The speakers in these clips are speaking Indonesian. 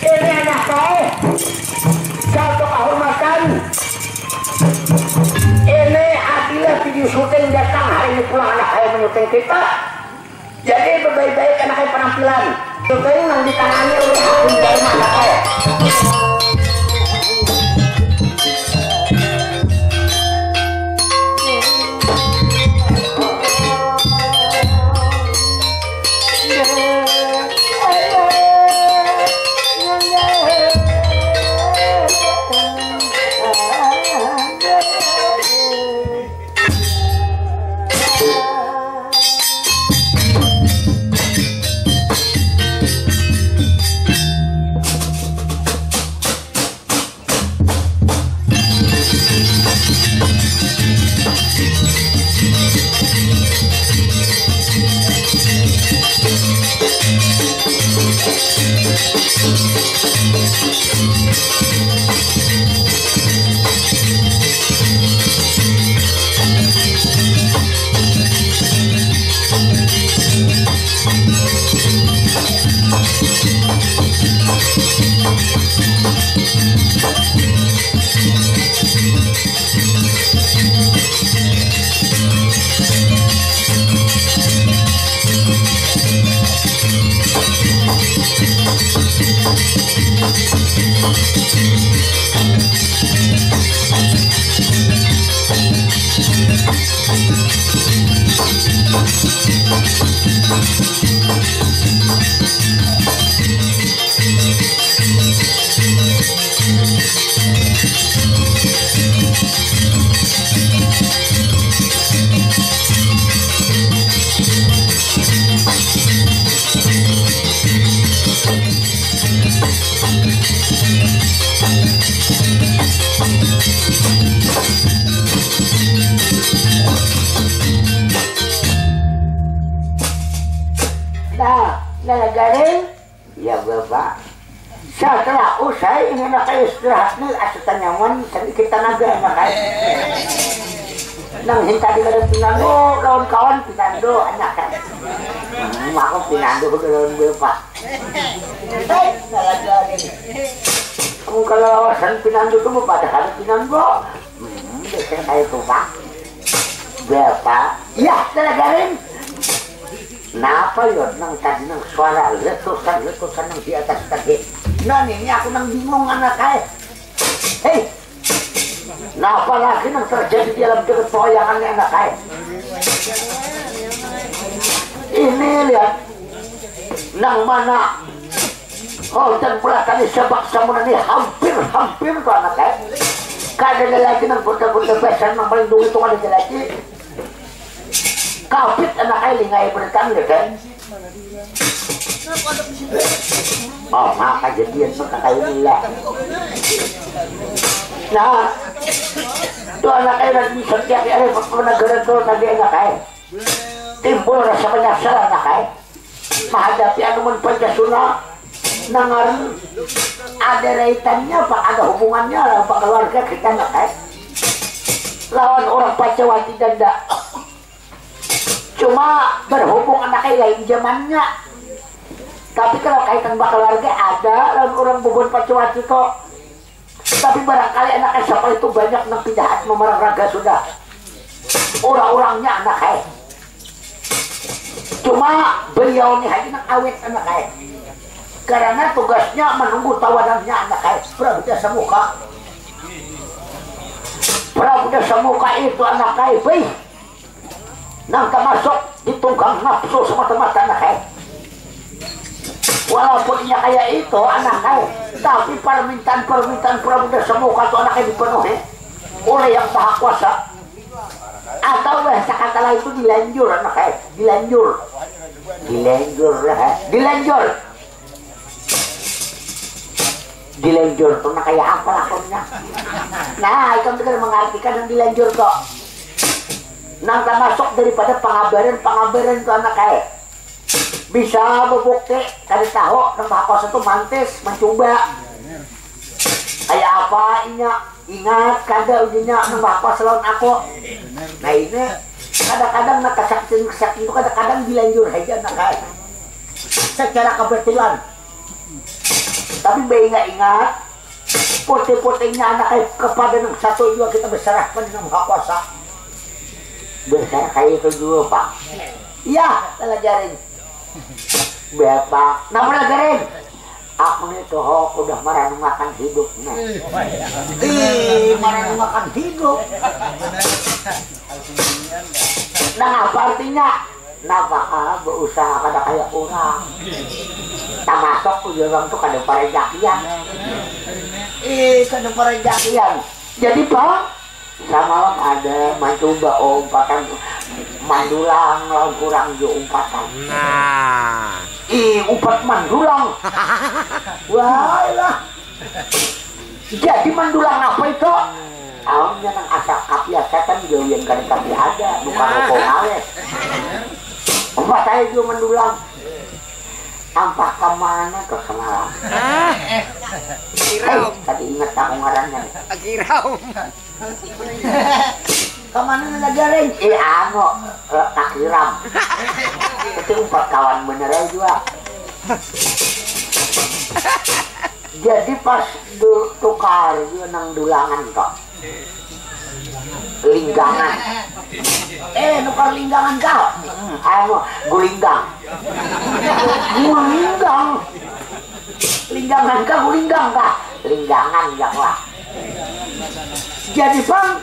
Ini anak saya. Satu kehormatan. Ini adalah video syuting datang hari ini pulang anak saya menyuting kita. Jadi berbaik-baik anak saya penampilan. Syuting yang ditangani oleh Hakim dari anak saya. Garing, ya Bapak. Setelah usai ini nak istirahat nih, asutan nyaman sedikit tenaga makan. Nang hinta di dalam pinando, lawan kawan pinando anak kan. Aku pinando lawan Bapak. Kamu kalau lawasan pinando tu mau pada hari pinando, biasanya kayak tu Pak. Bapak, ya telah garing. Napa yun nang tadi nang suara letusan nang di atas tadi. Nah ini aku nang bingung anak kaya. Hei, napa lagi nang terjadi di dalam kepoyangan anak kaya? Ini lihat, nang mana hutan belakang sebak samunan ini hampir tuh anak kaya. Kadang lagi nang putar-putar besan nang melindungi tuan ini lagi. Kapit anak ay lingay berkang kan? Oh, maka jadian pagkakayo nila. Nah, itu anak ay nag-isang tiyak ay pagpapanagaran to tadi anak ay. Timbul na sa panyasal anak ay. Mahadapi anuman pancasuna nangaran ada raitannya, pak ada hubungannya, pak keluarga kita anak ay. Lawan orang Pacawati danda. Cuma berhubung anaknya lain zamannya. Tapi kalau kaitan bakal keluarga ada lawan orang bubun Pacawati itu. Tapi barangkali anaknya siapa itu banyak nang pidahat memerang raga sudah. Orang-orangnya anaknya. Cuma beliau nih hanya nang awet anaknya. Karena tugasnya menunggu tawarannya anaknya. Prabu Dasa Muka. Prabu Dasa Muka itu anaknya baik. Nang termasuk ditunggang nafsu semata-mata anak walaupun ia kayak itu anak tapi permintaan Prabu Dasa Muka itu anaknya dipenuhi oleh yang maha kuasa atau bahasa kata lain itu dilanjur anak dilanjur tuh nak kayak apa lakonnya. Nah itu benar mengartikan yang dilanjur kok. Nang termasuk daripada pengabaran itu anak kaya bisa berbukti dari tahu nang Maha itu mantis mencoba kayak apa ingat kada ujinya nang Maha lawan aku. Nah ini kadang-kadang nak kesaktian itu kadang-kadang dilanjur aja anak kaya secara kebetulan Tapi bayi nggak ingat putih-putihnya anak kepada yang satu juga kita berserahkan dengan Maha Kuasa. Besar kayak itu dulu Pak. Iya, pelajarin. Bapak, nah pelajarin. Aku nih tuh udah merenungkan hidupnya. Merenungkan hidup. Nah apa artinya? Napa berusaha kada kayak orang. Tak masuk ke orang tuh kada parejakian. Kada parejakian. Jadi Pak, samalam ada mencoba umpatan mandulang lawan kurang jo umpatan. Nah, umpat mandulang. Wah lah. Jadi mandulang apa itu? Awalnya nang asak kapi setan jauhin kan kapi ada, bukan rokok ngales. Umpat saya juga mandulang. Tampak kemana ke semalam? Kirau. Tadi ingat aku ngarannya. Kirau. Kemana nagaring? Ano, kakiram. Itu umpat kawan beneran juga. Jadi pas tukar dia nang dulangan kok. Linggangan. Nukar linggangan kau. Ano, gulinggang. Gulinggang. Linggangan kah, gulinggang kah? Linggangan yang lah. Jadi Bang,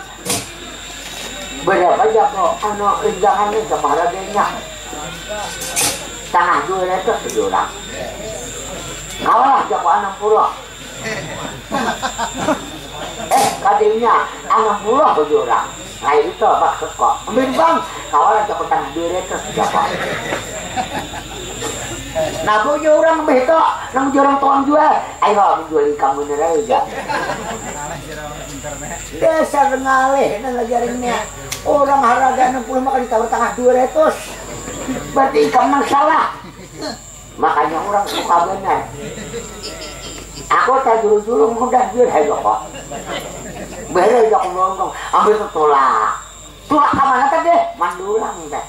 berapa aja kok ano linggangan ini kemana dehnya? Tanah 200 orang. Kawalah jago 60. Kadinya 60 orang. Nah itu maksud kok. Ambil Bang, kawalah jago tanah 200 jago. Nah punya orang beto, nang jorong tuang jual. Ayo menjual kamu nerai aja. Dasar ngalih nang ngajarinnya. Orang harga 60 maka ditawar tengah 200. Berarti kamu nang salah. Makanya orang suka benar. Aku tak dulu-dulu mudah dia ayo kok. Bere aja aku ngomong, ambil tuh tolak. Tolak ke mana tadi? Mandulang teh.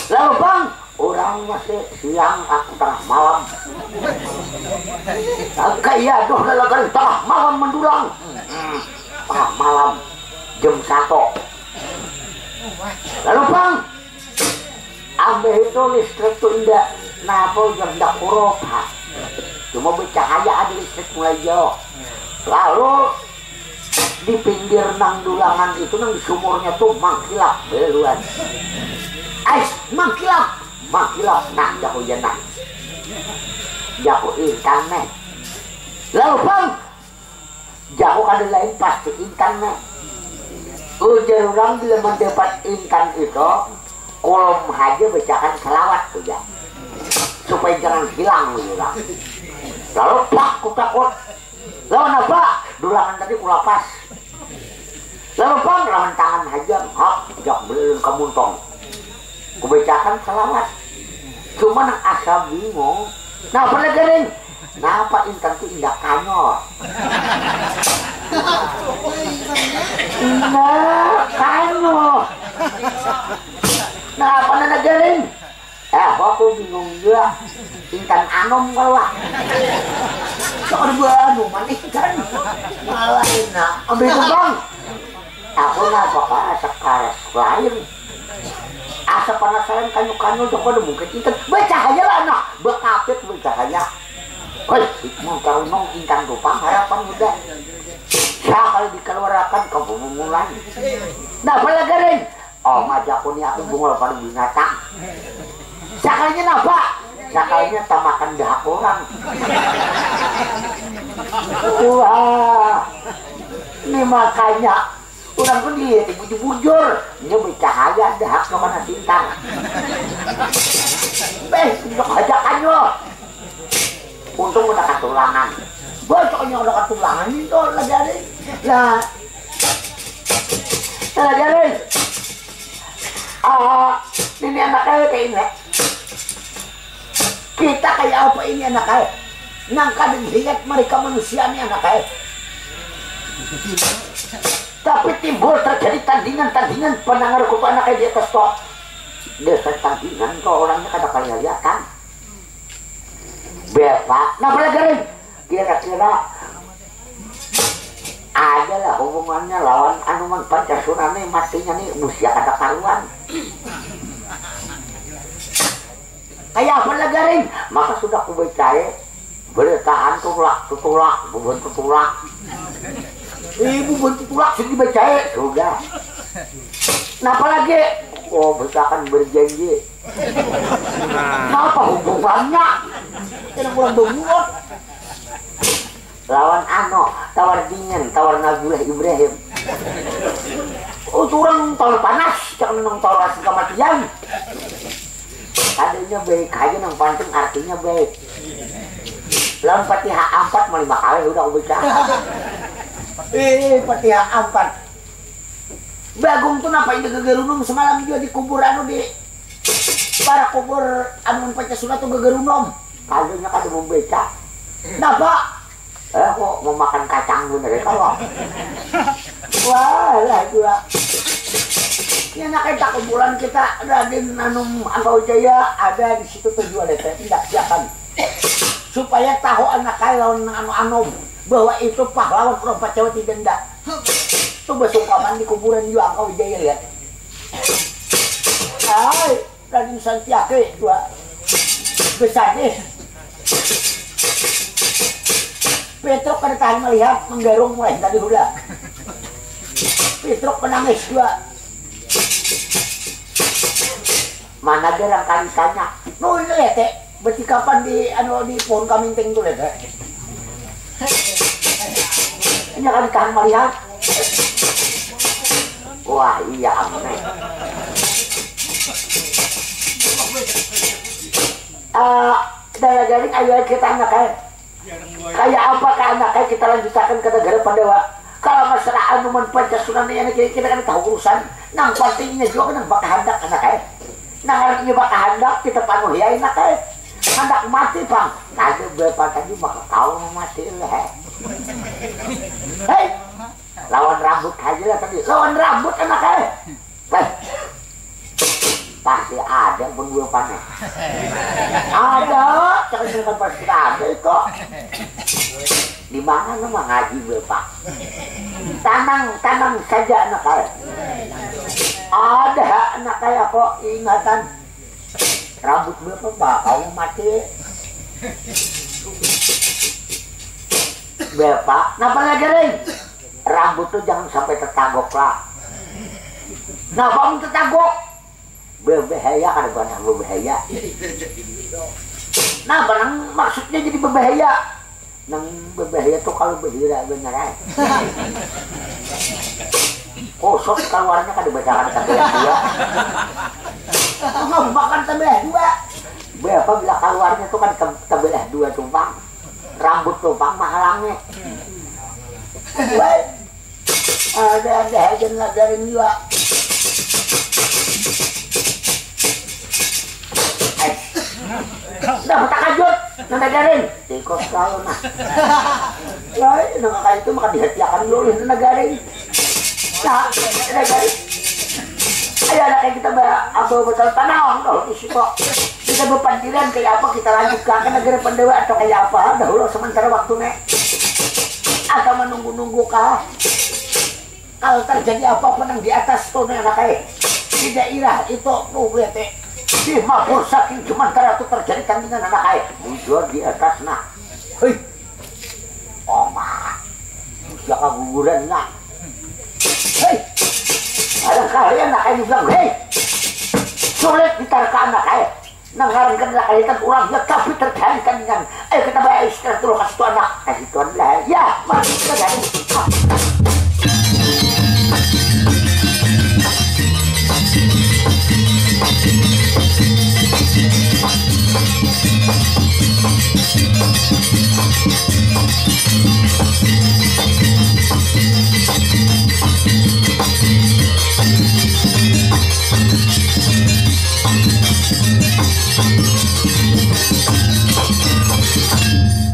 Lalu Bang, orang masih siang, aku tengah malam. Kayak doh lagi tengah malam mendulang. Tengah malam jam 1. Lalu Bang, ambil itu listrik tuh indah. Napa yang dak kuropa. Cuma bercahaya ada listrik mulai jauh. Lalu di pinggir nang dulangan itu nang di sumurnya tuh mangkilap beluan. Mangkilap. Nah jago jenang. Jago ikan nih. Lalu Bang, jago kada lain pasti ikan nih. Ujar orang bila mendapat ikan itu, kolom aja bacakan selawat tuh ya. Supaya jangan hilang orang. Lalu plak ku takut. Lalu apa? Dulangan tadi ku lapas. Lalu Bang, lawan tangan aja, jak beliin kamuntong. Ku bacakan selawat. Cuma nang asa bingung. Nah pelajarin. Napa intan itu indah kanyol? Indah kanyol. Nah apa nagarin? Aku bingung juga. Intan anom kalau lah. Soal anuman ikan. Malah enak. Ambil itu Bang. Aku napa asap karas lain. Asap penasaran kanyu-kanyu joko ada mungkin ikan. Bercahaya lah anak. Bekapit bercahaya. Hei, mau tahu nong ikan rupang harapan udah. Sekali dikeluarkan kamu mulai. Nah pelagarin. Oh majakku nih aku bungol pada binatang. Sekalinya napa? Sekalinya tamakan dahak orang. Wah, ini makanya orang pun dia bujur-bujur. Ini bercahaya dahak kemana sintang. Tunjuk ajakannya. Untung udah katulangan. Bocoknya udah katulangan itu lagi ada. Nah, lagi ada. Ini anaknya kayak ini. Kita kayak apa ini anaknya? Nang kadang lihat mereka manusia ini anaknya. Tapi timbul terjadi tandingan pendengar kutu anaknya di atas toh. Desa tandingan kok orangnya kada kaya lihat kan. Bepa, nah pelagarin. kira-kira ada lah hubungannya lawan Anoman Pancasuna nih matinya nih musia kada karuan. Kayak apa lah garing? Maka sudah ku percaya beritaan tutulak, bubun tutulak. Bubun tutulak sudah dipercaya sudah. Nah apalagi? Oh misalkan berjanji. Apa hubungannya? Kena kurang bengok. Lawan Ano, tawar dingin, tawar Nabilah Ibrahim. Oh, orang tawar panas, jangan nang tawar rasa kematian. Tadinya baik aja nang pancing artinya baik. Lawan Fatihah 4 mau 5 kali udah aku baca. Fatihah 4. Bagong tuh napa ini gegerunum semalam juga di kubur anu di para kubur Anoman Pancasuna tuh gegerunum. Tadinya kada mau baca. Napa? Kok mau makan kacang bener ya kalau? Wah lah gua. Ini anak kita kumpulan kita Raden Anum Angkau Jaya ada di situ tujuan itu tidak siakan supaya tahu anak kaya lawan Anum bahwa itu pahlawan perempat Jawa Tidenda. Itu besungkaman di kuburan juga Angkau Jaya lihat. Hai Raden Santiake dua besar nih. Petruk kan tahan melihat menggarung mulai tadi hula. Petruk menangis juga. Mana gerang kali tanya. No ini lihat berarti kapan di pohon kaminting tuh lihat. Ini kan tahan melihat. Wah iya aneh. Dari ayo kita anak kayak apa ke anaknya kita lanjutkan ke negara Pandawa. Kalau masalah Anoman Pancasuna ini kita kan tahu urusan. Nang pentingnya juga nang bakal hendak anaknya. Nang artinya bakal hendak kita panuhi anaknya. Hendak mati bang. Tadi berapa tadi bakal tahu mati lah. Hei, lawan rambut aja lah tadi. Lawan rambut anaknya. Pasti ada pun dua panen. Ada, jangan pasti ada kok. Di mana nama ngaji bapak? Tanang saja anak saya. Ada anak saya kok ingatan rambut bapak bakal mati. Bapak, kenapa lagi ring? Rambut tuh jangan sampai tertagok lah. Nah, kamu tertagok? Berbahaya kan banyak berbahaya. Nah barang maksudnya jadi berbahaya. Nang berbahaya tuh kalau berhira beneran. Kosong keluarnya kan dibacakan tabelah 2. Mau makan tabelah 2. Berapa bila keluarnya tuh kan tabelah 2 tumpang. Rambut tumpang mahalangnya. Wah, ada aja lah dari juga. Udah tak kajut, nanti garing. Tikos kalau nah. Ya, nang kaya itu maka dihatiakan dulu nanti garing. Nah, nanti garing. Ayo anak kita betul tanah, kalau di situ kita berpandiran kayak apa kita lanjutkan ke negara Pandawa atau kayak apa dahulu sementara waktunya. Atau menunggu-nunggu kah? Kalau terjadi apa-apa nang di atas tuh anak kaya di daerah itu tuh lihat di Mapur saking sementara itu terjadi tandingan anak kaya bujur di atas nah. Hei, oma, usia keguguran nah. Hei, ada kalian anak kaya bilang, hei, sulit ditarika anak kaya. Nanggarankan anak kaya kan orangnya tapi terjadi tandingan. Ayo kita bayar istirahat dulu kasih tuan anak. Kasih tuan lah, ya, mari kita jadi.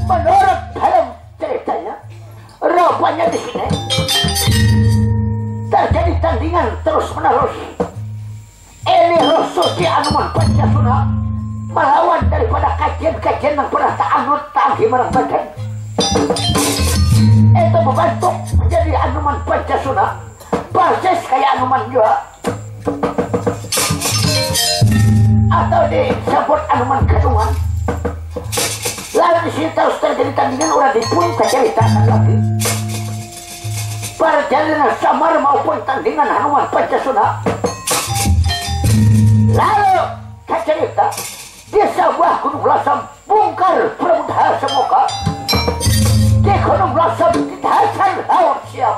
Menurut dalam ceritanya, rupanya di sini terjadi tandingan terus menerus. Ini roh suci Anoman Pancasuna melawan daripada kajian-kajian yang pernah tak anut tak gimana badan. membentuk menjadi Anoman Pancasuna, persis kayak Anoman juga, atau disebut Anoman Gadungan. Lalu di sini terus terjadi tandingan udah dipun ceritakan lagi. Perjalanan samar maupun tandingan Anoman Pancasuna. Lalu cerita di sebuah gunung lasam bongkar permudah semoga di gunung lasam di dasar laut siap.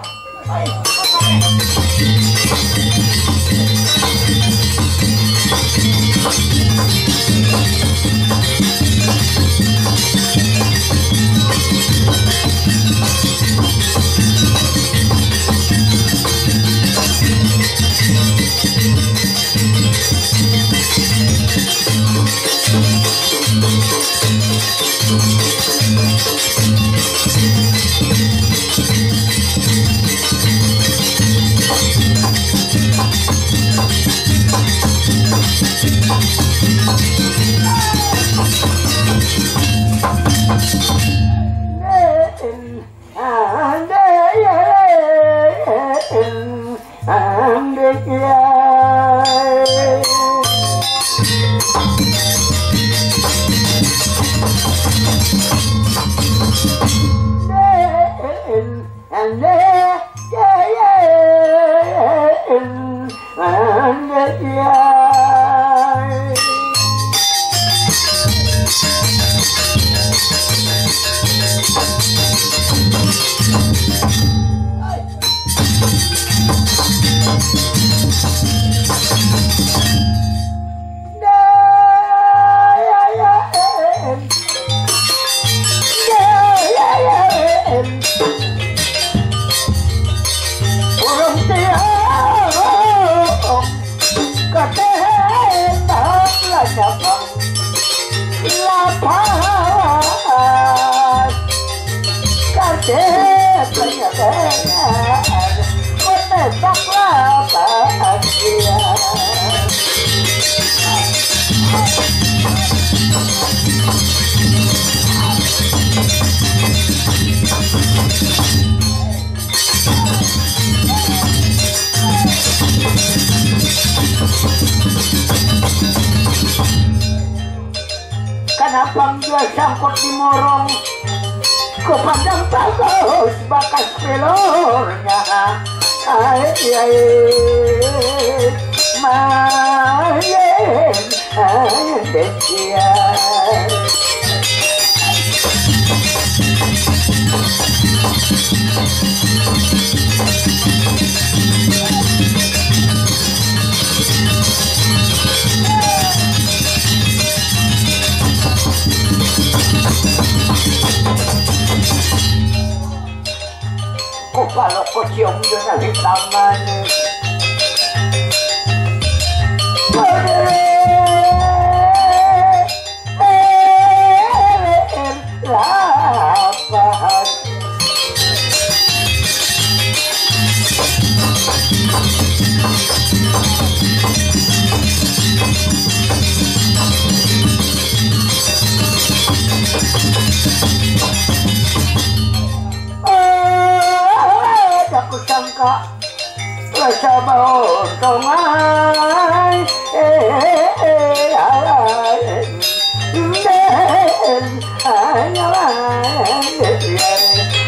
Kenapa dia sangkut di morong ke pandang bagus bakas pelornya main desia. Kalau kau cium dengan taman lapas aku sangka rasa bontongan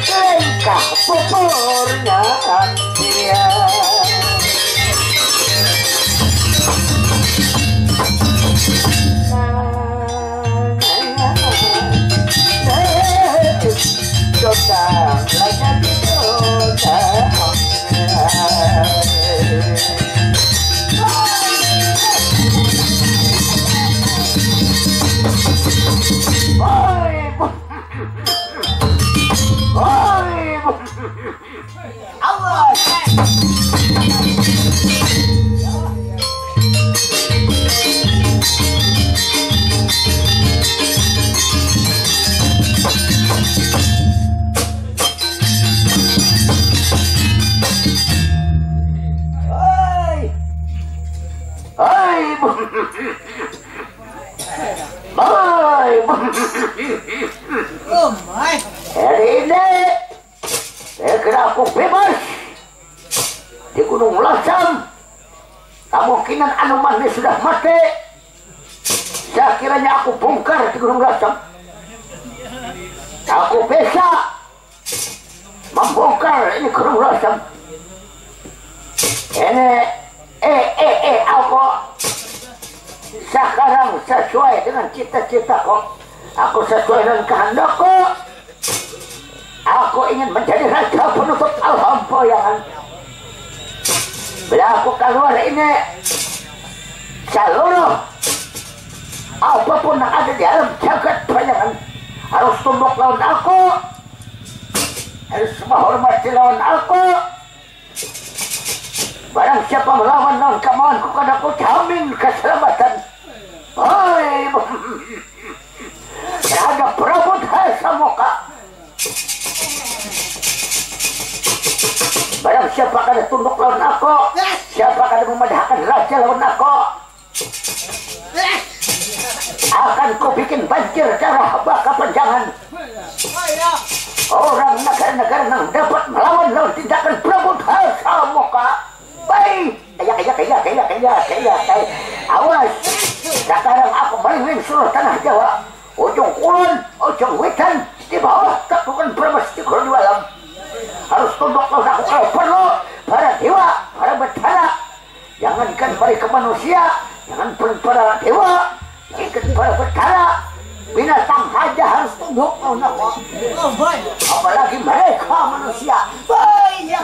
lengkap pupurnya dia. Dodang lagi temannya sudah mati. Sekiranya aku bongkar di Gunung Lasem, aku bisa membongkar ini Gunung Lasem. Ini aku sekarang sesuai dengan cita-citaku. Aku sesuai dengan kehendakku. Aku ingin menjadi raja penutup alam bayangan. Bila aku keluar ini, seluruh apapun yang ada di alam jagat bayangan harus tunduk lawan aku, harus menghormati lawan aku. Barang siapa melawan lawan kemauanku, kan aku jamin keselamatan. Oi, Raja Prabu Dasamuka. Barang siapa akan tunduk lawan aku, siapa akan memadahkan raja lawan aku, akan ku bikin banjir darah baka panjangan. Orang negara-negara yang dapat melawan lawan tindakan Prabu Dasamuka. Baik, kayak. Awas, sekarang aku meliling seluruh tanah Jawa, ujung kulon, ujung wetan, di bawah takukan Pramesti Guru Alam. Harus tunduk lawan aku kalau perlu, para dewa, para betara. Jangankan mereka manusia, jangan para dewa, jangan para betara, binatang saja harus tunduk lawan aku. Apalagi mereka manusia. Baik,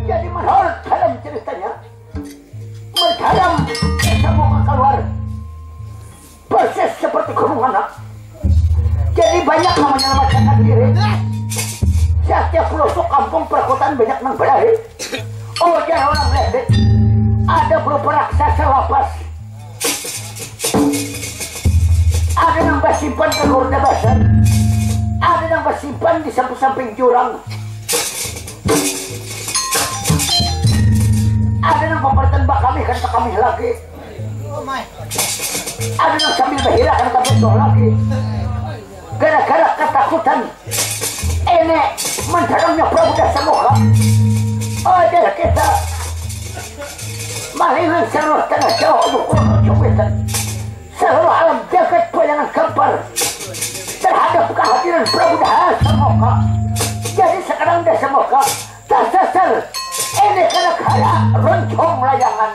jadi menurut dalam ceritanya, mendalam Dasamuka keluar persis seperti gunung anak. Jadi banyak yang menyelamatkan diri. Setiap pelosok kampung perkotaan banyak yang berlari. Oh, jangan orang lihat. Ada beberapa raksasa lapas. Ada yang bersimpan ke Gorda Basar. Ada yang bersimpan di samping-samping jurang. Ada yang mempertembak kami kan kami lagi. Ada yang sambil berhira kan kami lagi. Gara-gara ketakutan ini mendalamnya Prabu Dasamuka. Ada kita malinan seluruh tanah Jawa untuk Wetan, seluruh alam jagat bayangan gempar terhadap kehadiran Prabu Dasamuka. Jadi sekarang Dasamuka tersasar ini karena kaya roncong layangan.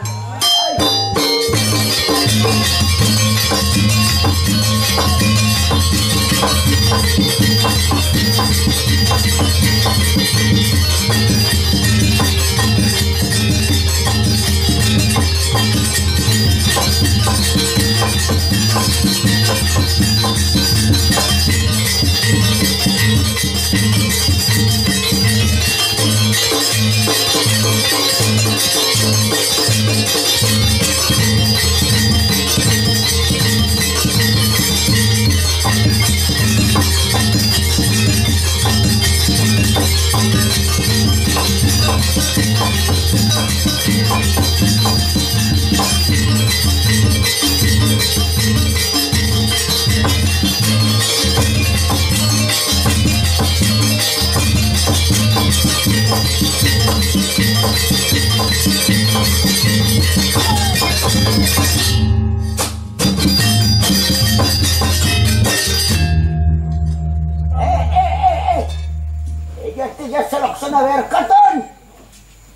Tiga selok senawer katon.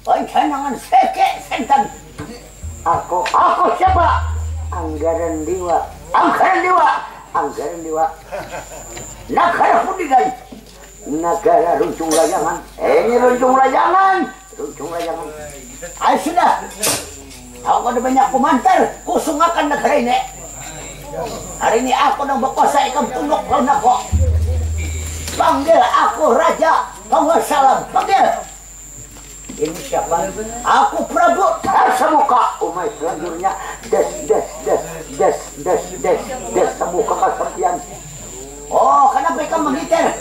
Pancanangan seke sentan. Aku siapa? Anggaran Dewa. anggaran dewa negara Pundigan negara Runcung Layangan ini Runcung Layangan ayo sudah aku ada banyak komentar kusungakan negara ini hari ini aku nang berkuasa ikan tunduk lawan aku panggil aku Raja Penguasa panggil ini siapa? Aku Prabu Tarsamuka. Umay selanjutnya des semuka kesepian. Oh, kenapa kamu mengitir?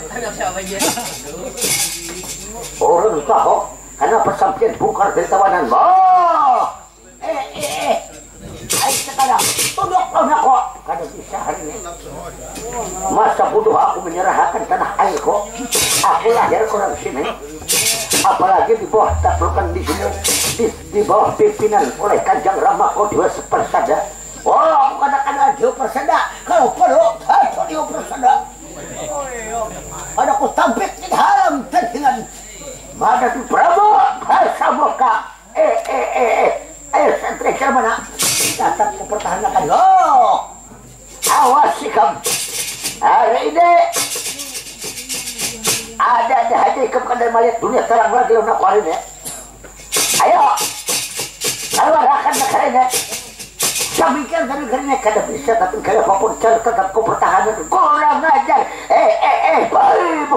Orang tahu kenapa sampai bungkar dari tawanan. Oh, ayo sekarang tunduk lawan aku. Kada bisa hari ini. Masa bodoh aku menyerahkan tanah airku. Aku lahir orang sini. Apalagi di bawah taklukan di sini di bawah pimpinan oleh Kanjeng Rama Kodwa Persada. Oh, aku katakan aja Persada. Kalau perlu, aku dia Persada. Ada aku tampik di dalam tandingan. Mana di Prabu Tarsamuka. Sentri mana? Datang mempertahankan lo. Awas sih kamu. Hari ini ada haji kepada melihat dunia terang lagi lo nak hari ini. Ayo, keluarkan negara ini. Samikir dari negara ini kada bisa tapi kada apapun cara tetap kau pertahanan. Kurang ajar. Baik.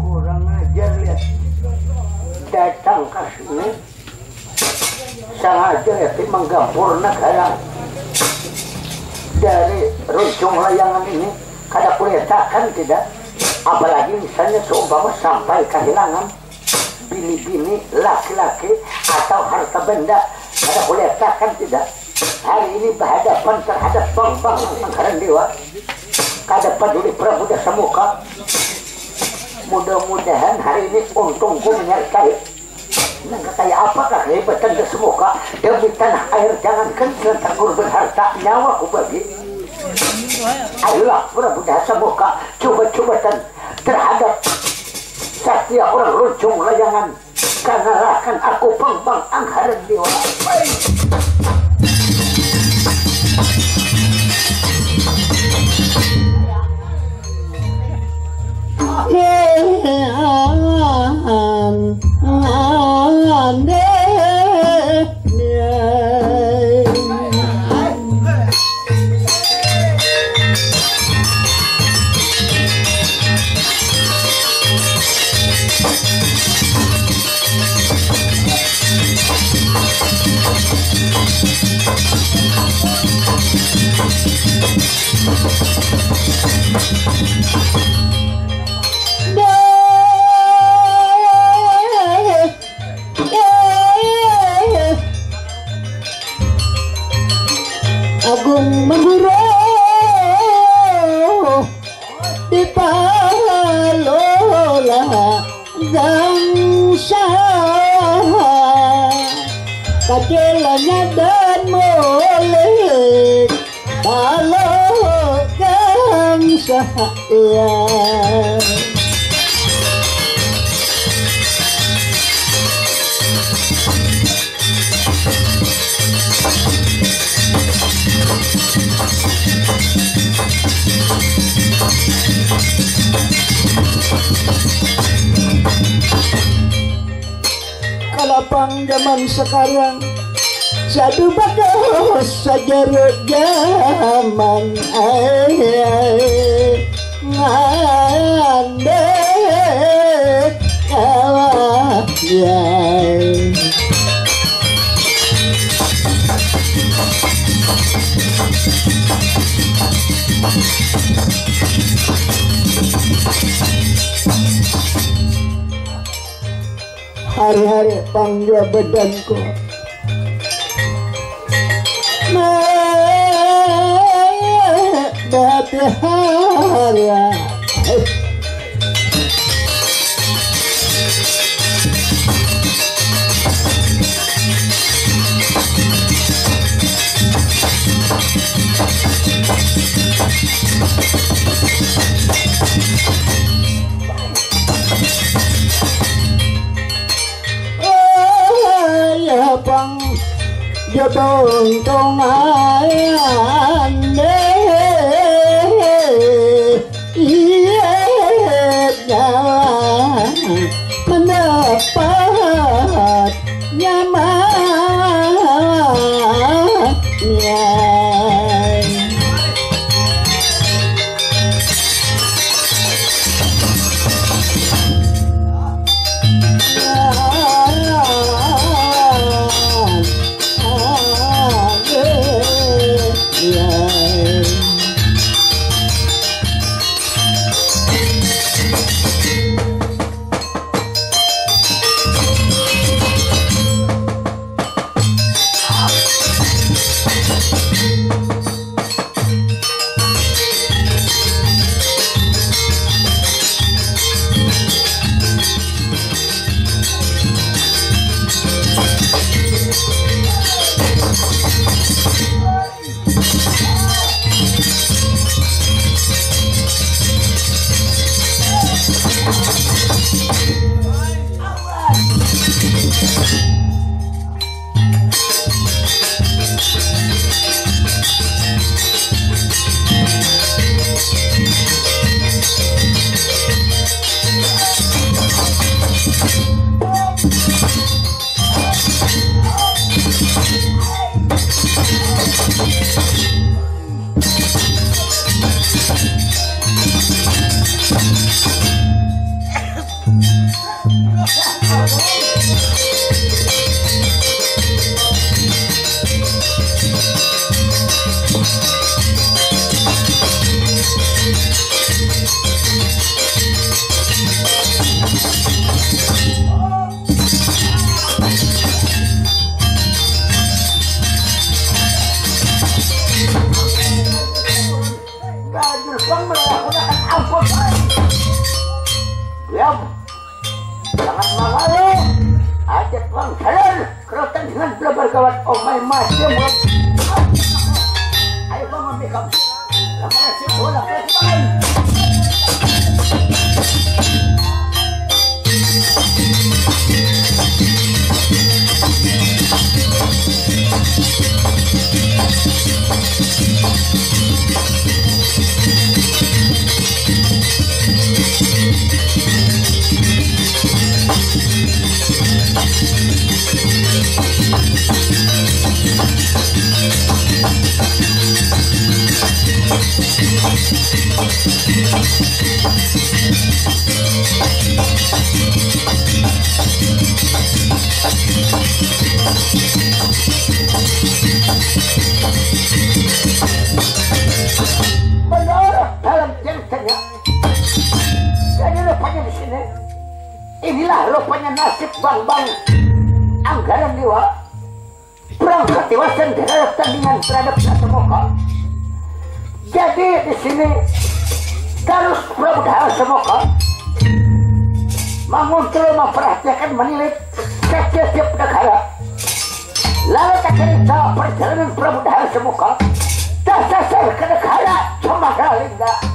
Kurang ajar lihat datang ke sini sengaja ya menggabur negara dari Runcung Layangan ini kada kuletakan tidak apalagi misalnya seumpama sampai kehilangan bini-bini laki-laki atau harta benda kada kuletakan tidak hari ini berhadapan terhadap bang-bang anggaran dewa kada peduli Prabu Tarsamuka. Mudah-mudahan hari ini untungku menyertai. Nang kayak apakah kehebatan Tarsamuka demi tanah air jangankan serentak korban harta nyawa ku bagi. Ayolah Prabu Tarsamuka coba-cobatan terhadap setiap orang Runcung Layangan karena akan aku pengbang anggaran dewa. Agung Mengguro di palola gangsa kajelanya dan mulik palo gangsa ya. Kalapang zaman sekarang sadu bagus sajarut zaman ngandek awajai. Hari-hari panggil badanku tapi hari jodong tongan iya jalan mendapat nyamannya. Jangan mengalu, ajak bang jalan, kerotan dengan belabar kawan omai macam. Ayo bang ambil kamu, lama nasi bola pelan. Menurut dalam ceritanya, kayaknya rupanya di sini. Inilah rupanya nasib bang-bang Anggaran Dewa. Perangkat dewa sendiri tandingan terhadap Semoka. Jadi di sini terus Prabu Semoka menguntul memperhatikan menilik setiap negara. Lalu tak cerita perjalanan Prabu Semoka tersasar ke negara Samagalingga.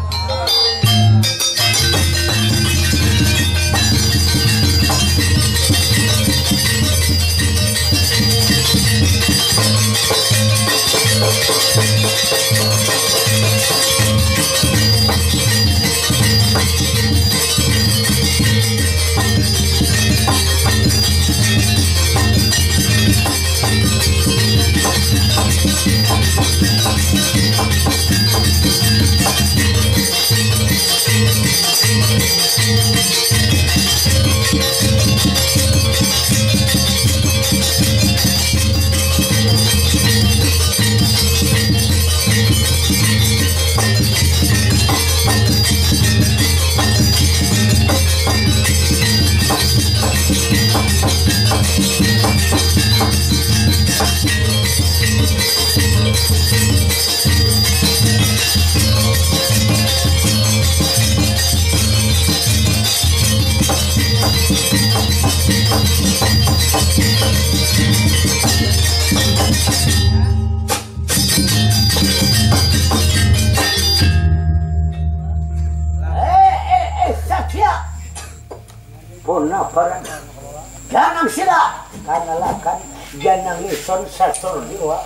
Jangan sila, karena kan janang ison satur diwa.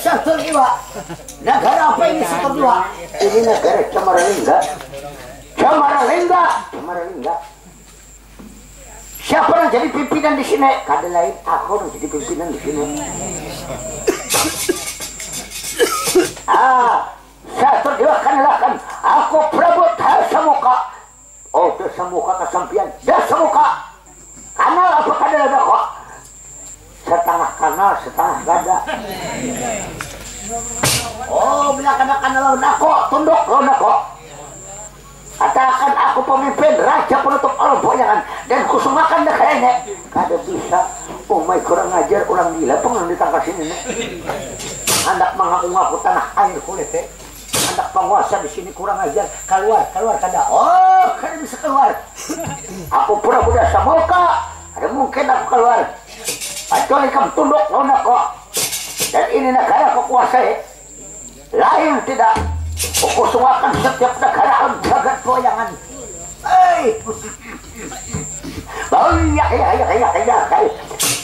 Satur diwa. Negara apa ini satur diwa? Ini negara Camaralingga. Camaralingga. Siapa yang jadi pimpinan di sini? Kada lain aku yang jadi pimpinan di sini. Satur diwa kan aku Prabu Dasamuka. Oh, Dasamuka kesampian. Dasamuka. Kanal apa kada ada kok? Setengah kanal, setengah gada. Oh, bila kanal lawan aku, tunduk lawan aku. Katakan aku pemimpin raja penutup alam boyangan dan kusumakan dah kayaknya. Kada bisa. Oh my, kurang ngajar orang gila pengen ditangkap sini nih. Hendak mengaku-ngaku tanah air kulit eh. Hendak penguasa di sini kurang ajar. Keluar kada. Oh, kada bisa keluar. Aku Prabu Dasamuka. Ada mungkin aku keluar. Kecuali kamu tunduk lawan aku. Dan ini negara aku kuasai. Lain tidak. Aku suakan setiap negara alam jagat goyangan. Ya.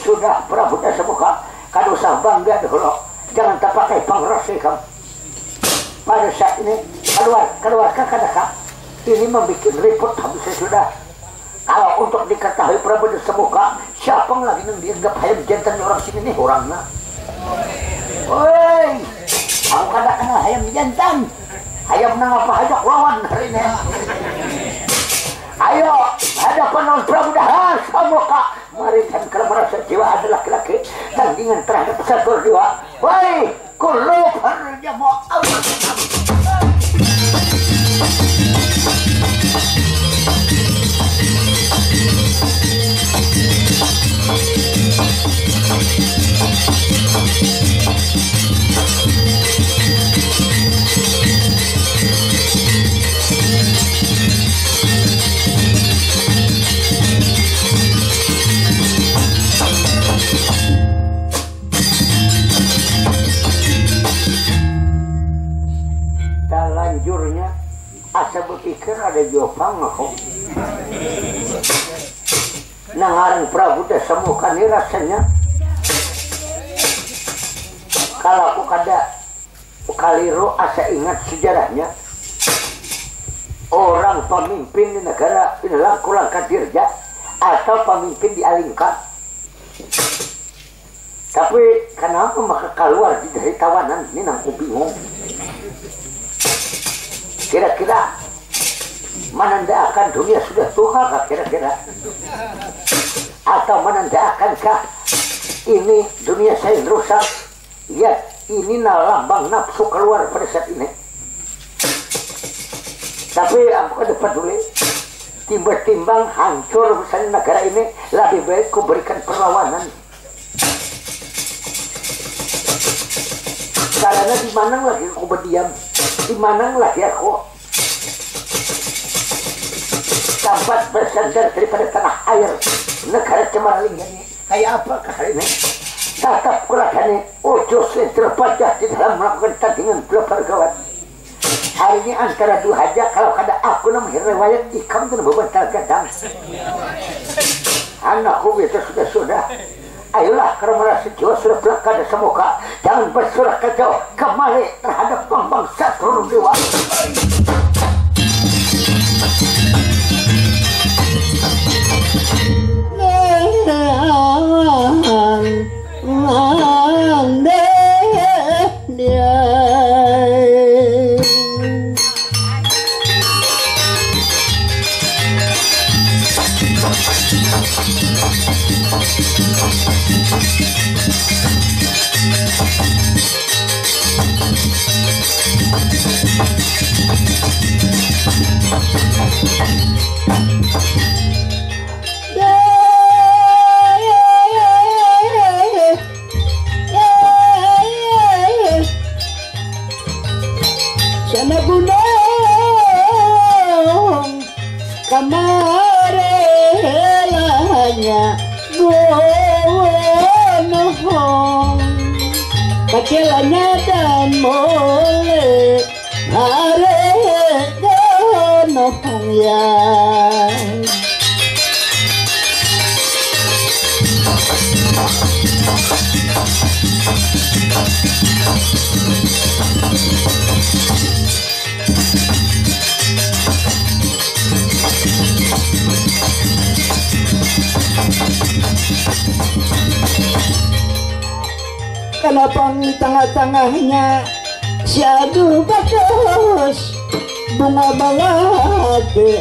Sudah Prabu Dasamuka. Kan usah bangga dulu. Jangan terpakai pangrasi kamu. Pada saat ini keluar kakak. Ini membuat repot habis sudah. Kalau untuk diketahui Prabu Dasamuka, siapa lagi yang dianggap hayam jantan orang sini nih orangnya. Woi, aku kada kenal hayam jantan. Hayam nang apa aja lawan hari ini. Ayo, ada penon Prabu Dasamuka. Mari kan kalau merasa jiwa ada laki-laki tandingan terhadap satu jiwa. Woi, kulub harusnya mau awal. Lanjurnya asa berpikir ada jawaban aku. Nangarang Prabu Dasamuka ini rasanya kalau aku kada kaliru asa ingat sejarahnya orang pemimpin di negara ini langkah dirja atau pemimpin di Alingka. Tapi kenapa maka keluar dari tawanan ini aku bingung. Kira-kira menandakan dunia sudah tuha kah kira-kira? Atau menandaakankah ini dunia saya rusak? Ya, ini lambang nafsu keluar pada saat ini. Tapi aku kada peduli. Timbang-timbang hancur misalnya negara ini, lebih baik ku berikan perlawanan. Karena di mana lagi aku berdiam? Di mana lagi aku sampai bersandar daripada tanah air negara Camaralingga ini? Kayak apakah hari ini? Tatap kulakannya ujus yang terpajah di dalam melakukan tandingan pelopor gawat. Hari ini antara dua aja kalau kada aku namanya riwayat ikam dan bebantal gadang. Anakku itu sudah. Ayolah kalau merasa jiwa sudah belakang Dasamuka, jangan bersurat kacau kembali terhadap bangsa turun dewa. Pakilanya dan mole are dono ya Kanapang di tengah-tengahnya si aduh bagus bunga balade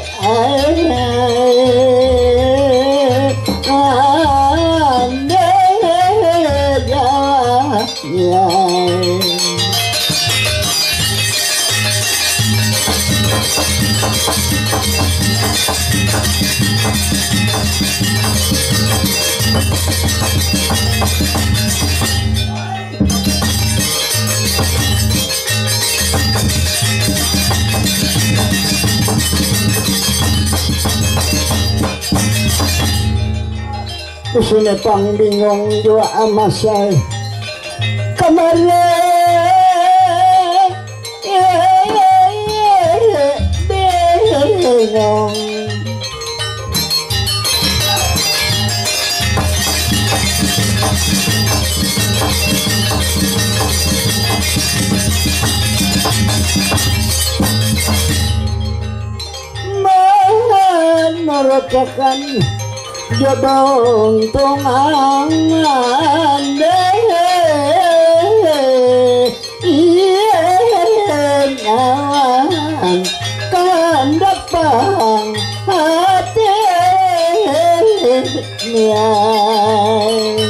Kusune pang bingung jua amasay kemarin bingung menorokakan jabong tungangan ien awan kandapang hati nian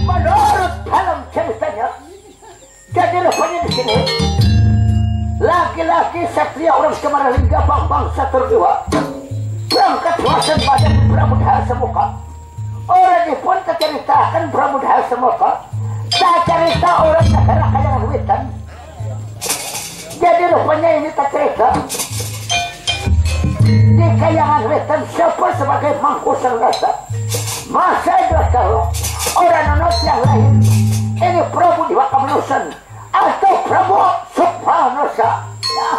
menurut dalam ceritanya jadi rupanya di sini laki-laki satria orang Semaralingga bangsa tertua berangkat wasan pada Pramodhasa Muka orang ini pun terceritakan Pramodhasa Muka tak cerita orang negara Kayangan Wetan jadi rupanya ini tak cerita di Kayangan Wetan siapa sebagai mangku senggata masa dua tahun orang nonot yang lain ini Prabu Dewa Kamanusan atau Prabu Subhanosa ya.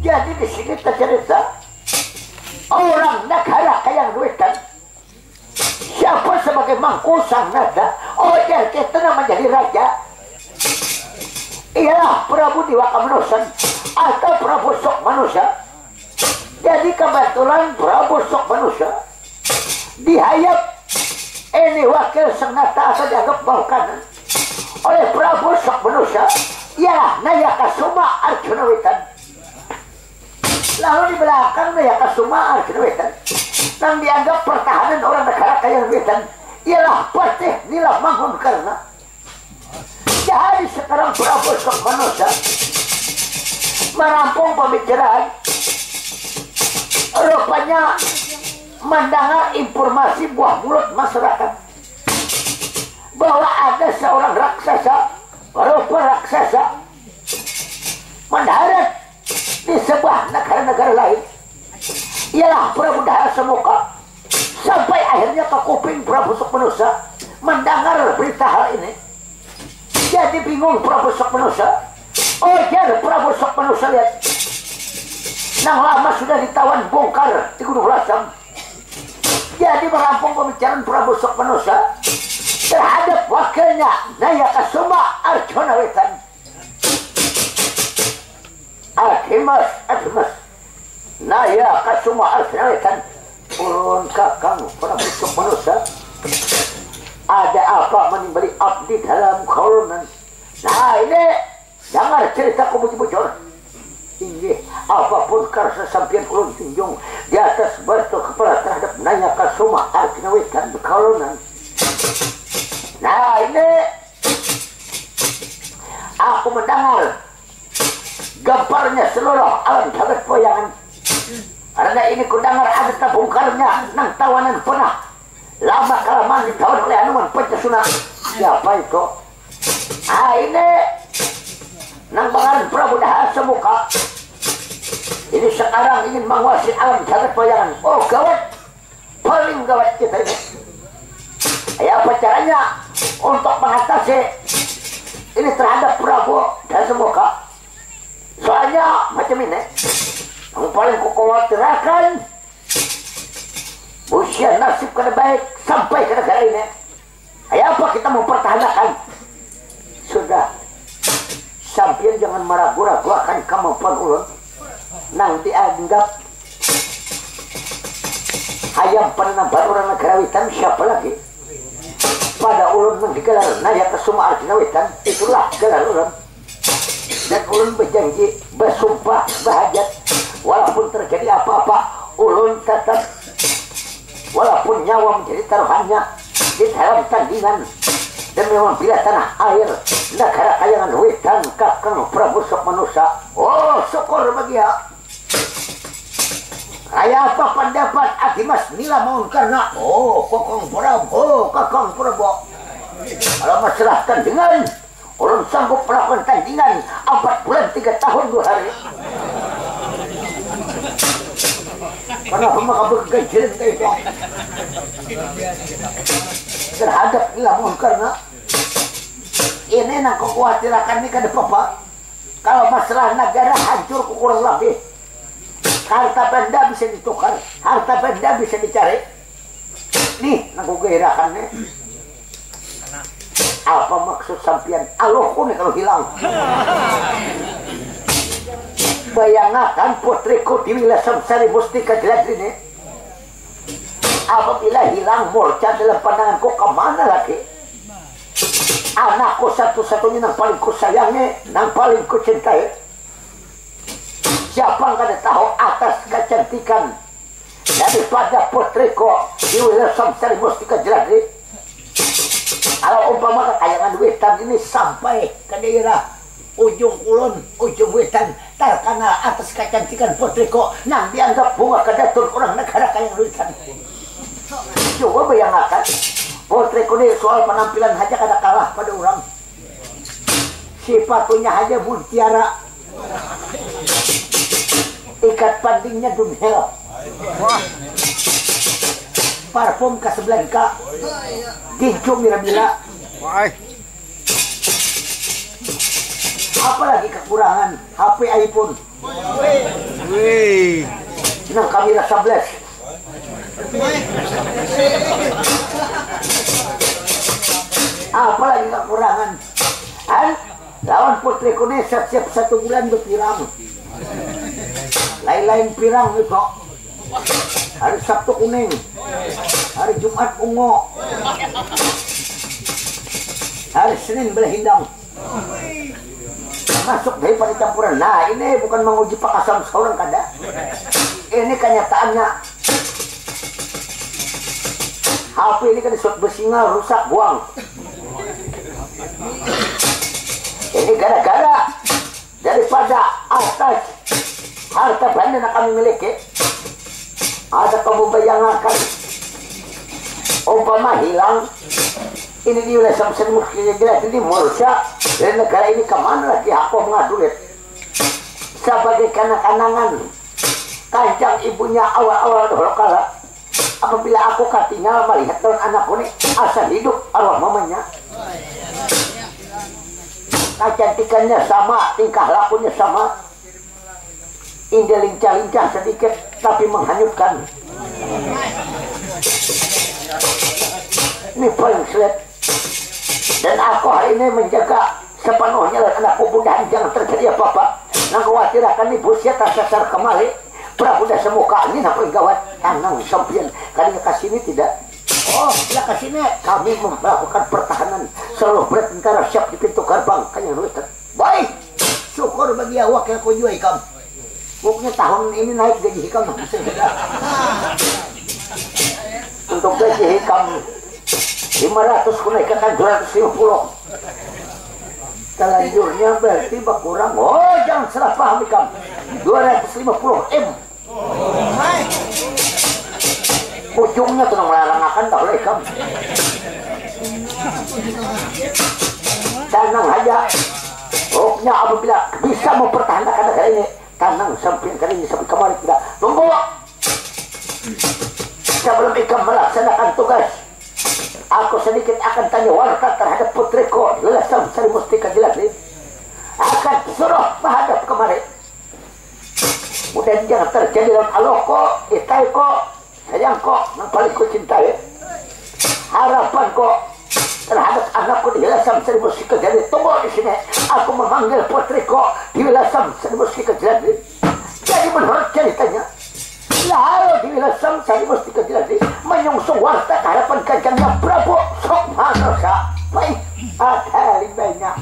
Jadi di sini tercerita orang negara kaya duitan. Siapa sebagai mangku sang nada, ojar kita menjadi raja. Ialah Prabu Diwaka Manusan atau Prabu Sok Manusia. Jadi kebetulan Prabu Sok Manusia dihayap ini wakil sang nata atau dianggap bawah kanan oleh Prabu Sok Manusia. Ialah Nayakasuma Arjunawitan. Lalu di belakang Nayakasuma Arjunawitan yang dianggap pertahanan orang negara kaya Wetan ialah Patih Nila Mangunkarna. Jadi sekarang Prabu Sok Manusia merampung pembicaraan, rupanya mendengar informasi buah mulut masyarakat bahwa ada seorang raksasa, rupa raksasa mendarat di sebuah negara-negara lain, ialah Prabu Dahasemuka. Sampai akhirnya ke kuping Prabu Sok Manusia mendengar berita hal ini. Jadi bingung Prabu Sok Manusia. Ojar Prabu Sok Manusia, lihat, nang lama sudah ditawan bongkar di Gunung Lasam. Jadi merampung pembicaraan Prabu Sok Manusia terhadap wakilnya Nayakasuma Arjunawitan. Akimas Nayakasuma Arjunawitan, ulun kakang Prabu Sok Manusia, ada apa menimbali abdi dalam kaulonan? Nah ini dengar cerita ku bocor. Ini apapun karsa sampian ulun tinjung di atas batu kepala terhadap Nayakasuma Arjunawitan di kaulonan. Nah ini aku mendengar gambarnya seluruh alam jagat poyangan. Karena ini kudengar ada tabungkarnya nang tawanan pernah lama kelamaan ditawan oleh Hanuman Pancasuna. Siapa itu? Ah ini nang bangaran Prabu Dahasemuka. Ini sekarang ingin menguasai alam jagat poyangan. Oh gawat, paling gawat kita ini. Ya apa caranya untuk mengatasi ini terhadap Prabu Dasamuka. Soalnya macam ini, yang paling kukhawatirkan usia nasib kada baik sampai ke negara ini. Kayak apa kita mempertahankan? Sudah, sampian jangan meragu-ragu akan kemampuan ulun. Nang dianggap hayam penambahan orang negara Witan siapa lagi? Pada ulun nang digelar naya kesuma artina Witan, itulah gelar ulun. Dan ulun berjanji, bersumpah, berhajat, walaupun terjadi apa-apa, ulun tetap, walaupun nyawa menjadi taruhannya di dalam tandingan, dan memang bila tanah air negara kayangan Witan kakang Prabu Sokmanusa, oh syukur bagi ya. Kaya apa pendapat Adimas Nila Maun karena oh kakang Prabu, kalau masalah tandingan ulun sanggup melakukan tandingan 4 bulan 3 tahun 2 hari. Karena maka berganjiran kayak itu terhadap ilmu karena ini nak kekhawatiran ini kada apa-apa. Kalau masalah negara hancur kurang lebih, harta benda bisa ditukar, harta benda bisa dicari. Nih nak kegairakan nih. Apa maksud sampian? Aloh nih kalau hilang. Bayangkan putriku di wilayah Samsari Mustika Jelat ini, apabila hilang murca dalam pandanganku, kemana lagi? Anakku satu-satunya yang paling kusayangi, yang paling kucintai. Siapa yang kada tahu atas kecantikan daripada putriku di wilayah Samsari Mustika Jelat ini? Kalau umpama kekayangan Witan ini sampai ke daerah ujung kulon, ujung Witan, terkenal atas kecantikan putriku yang dianggap bunga kedatul orang negara kayangan Witan. Coba bayangkan, putriku ini soal penampilan aja kada kalah pada orang. Sepatunya aja mutiara, ikat pandingnya dumhel, parfum Casablanca, gincu Mirabila. Apalagi kekurangan HP iPhone. Wih. Nang kamera 11. Apalagi kekurangan. Lawan putriku nih setiap 1 bulan berpirang. Lain-lain pirang itu. Hari Sabtu kuning, hari Jumat ungu, hari Senin berhindang. Masuk daripada campuran. Nah ini bukan menguji pakasam seorang kada. Ini kenyataannya. HP ini kan disebut bersingal rusak buang. Ini gara-gara daripada atas harta benda yang kami miliki. Ada kamu bayangkan umpama hilang ini di wilayah Samsari Mustika Jelat ini murca dari negara ini kemana lagi aku mengadulit sebagai kanak-kanangan kanjang ibunya awal-awal dahulu kala. Apabila aku tinggal melihat tahun anakku ini asal hidup arwah mamanya, kecantikannya sama, tingkah lakunya sama, indah lincah-lincah sedikit tapi menghanyutkan. Ini paling sulit. Dan aku hari ini menjaga sepenuhnya dan anakku mudahan jangan terjadi apa-apa. Nang khawatir akan ibu sia tersasar kembali. Prabu Dasamuka ini nak gawat tanang sampian kali kasih ini tidak. Oh, bila kasih ini kami melakukan pertahanan seluruh bertentara siap di pintu gerbang kayangan Witan. Baik, syukur bagi awak yang kau jual ikam. Pokoknya tahun ini naik gaji hikam untuk gaji hikam 500 ku naikkan 250. Selanjutnya berarti berkurang. Oh jangan salah paham hikam, 250 M. Ujungnya tuh melarang dahulu hikam. Tenang aja. Pokoknya apabila bisa mempertahankan negara ini, tenang sampai kali ini sampai kemarin tidak. Tunggu sebelum ikam melaksanakan tugas Aku sedikit akan tanya warta terhadap putriku Wilasam Sari Mustika Jilagri. Akan suruh menghadap kemari. Mudah jangan terjadi dalam aloko, itaiko, sayangko, yang paling ku cintai. Harapanku terhadap anakku di Wilasam Sari Mustika Jilagri. Tunggu di sini. Aku memanggil putriku di Wilasam Sari Mustika Jilagri. Jadi menurut ceritanya, lalu di Wilasam Sari Mustika Jilagri menyungsung warta ke hadapan Kanjengnya Prabu Sukmanasa. Baik, ada limanya.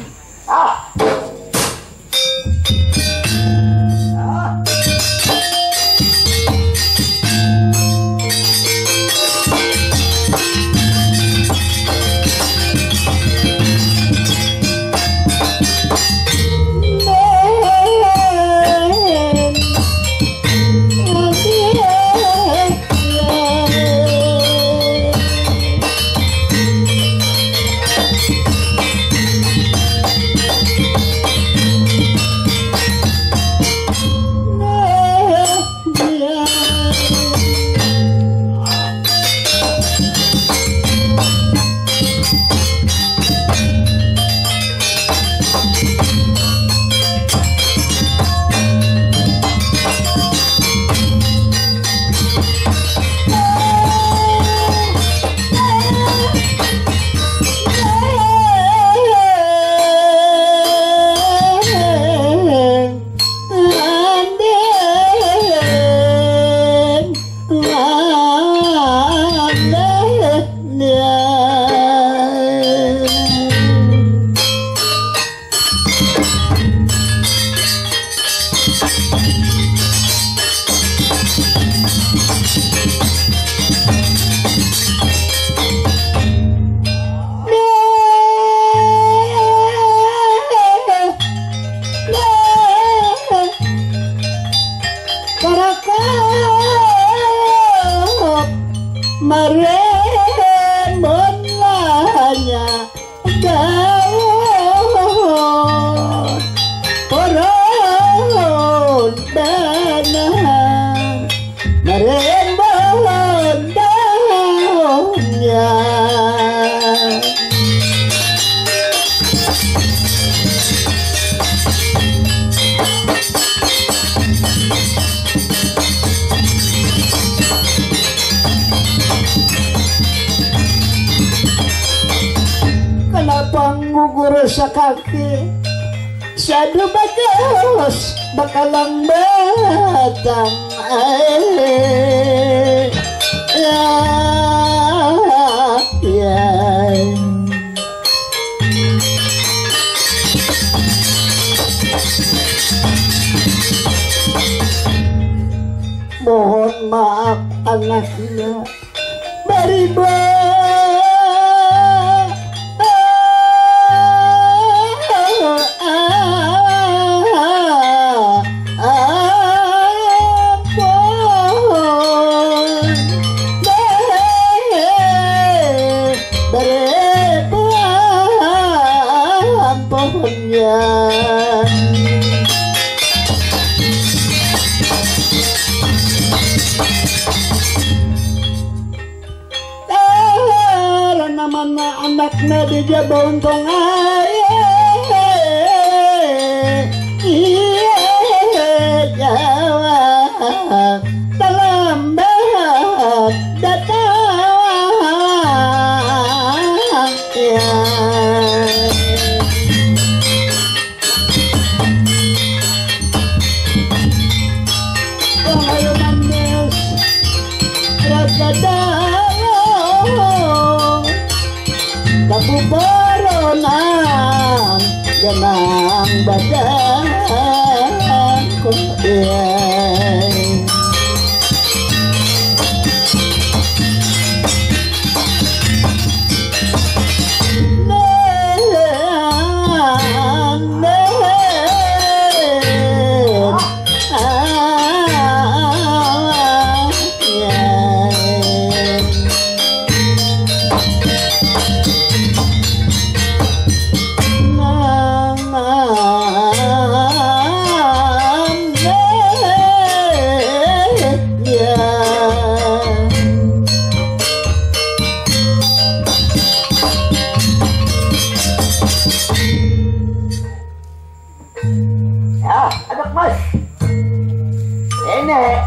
Sa kaki sadu bagus bakalang batang mohon maaf anaknya beriba. Anaknya di jabontong Jawa dalam bahat datang Ohio manis Labu boronan genang badanku ini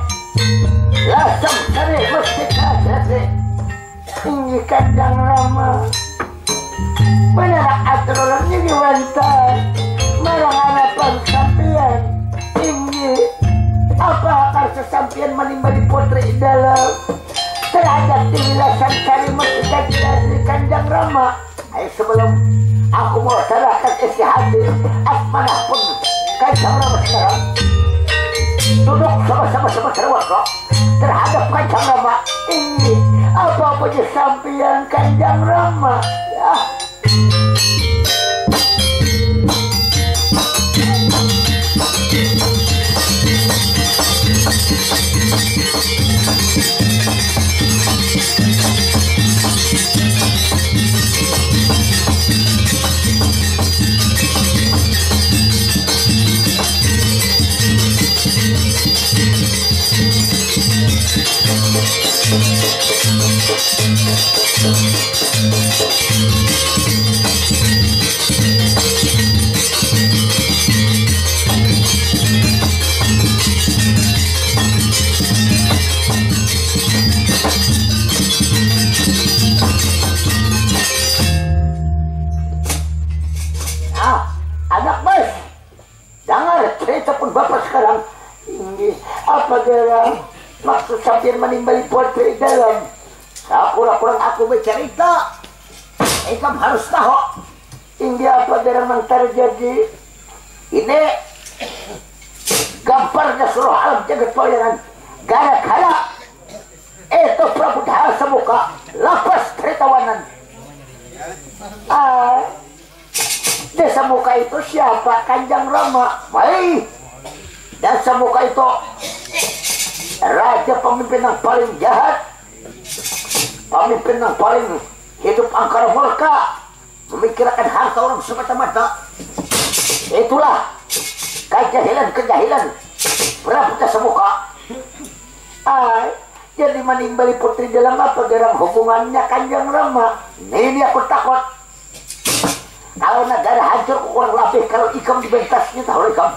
lasem sari mesti kajati ini Kanjeng Rama menerak aturannya diwantan marang anak pangsampian ini apa akar sesampian menimbali putri dalam terhadap diwilasan sari mesti kajati Kanjeng Rama. Ayo sebelum aku mau serahkan isi hati asmanah pun Kanjeng Rama sekarang duduk sama-sama terwakil terhadap Kanjeng Rama ini apa punya sampian Kanjeng Rama ya. Anak mas, dengar cerita pun bapak sekarang. Ini apa gerang maksud sambil menimbali putri dalam. Kurang aku bercerita. Kamu harus tahu. Ini apa gerang yang terjadi. Ini gambarnya seluruh alam jagat poyangan. Gara-gara itu Prabu Dahasa Muka lapas ceritawanan. Desa Muka itu siapa? Kanjeng Rama. Baik. Desa Muka itu raja pemimpin yang paling jahat, pemimpin yang paling hidup angkara murka, memikirkan harta orang semata-mata. Itulah kejahilan Prabu Dahasa Muka. Jadi menimbali putri dalam apa gerang hubungannya Kanjeng Rama. Ini aku takut. Kalau negara hancur kurang lebih kalau ikam dibentasnya tahu ikam.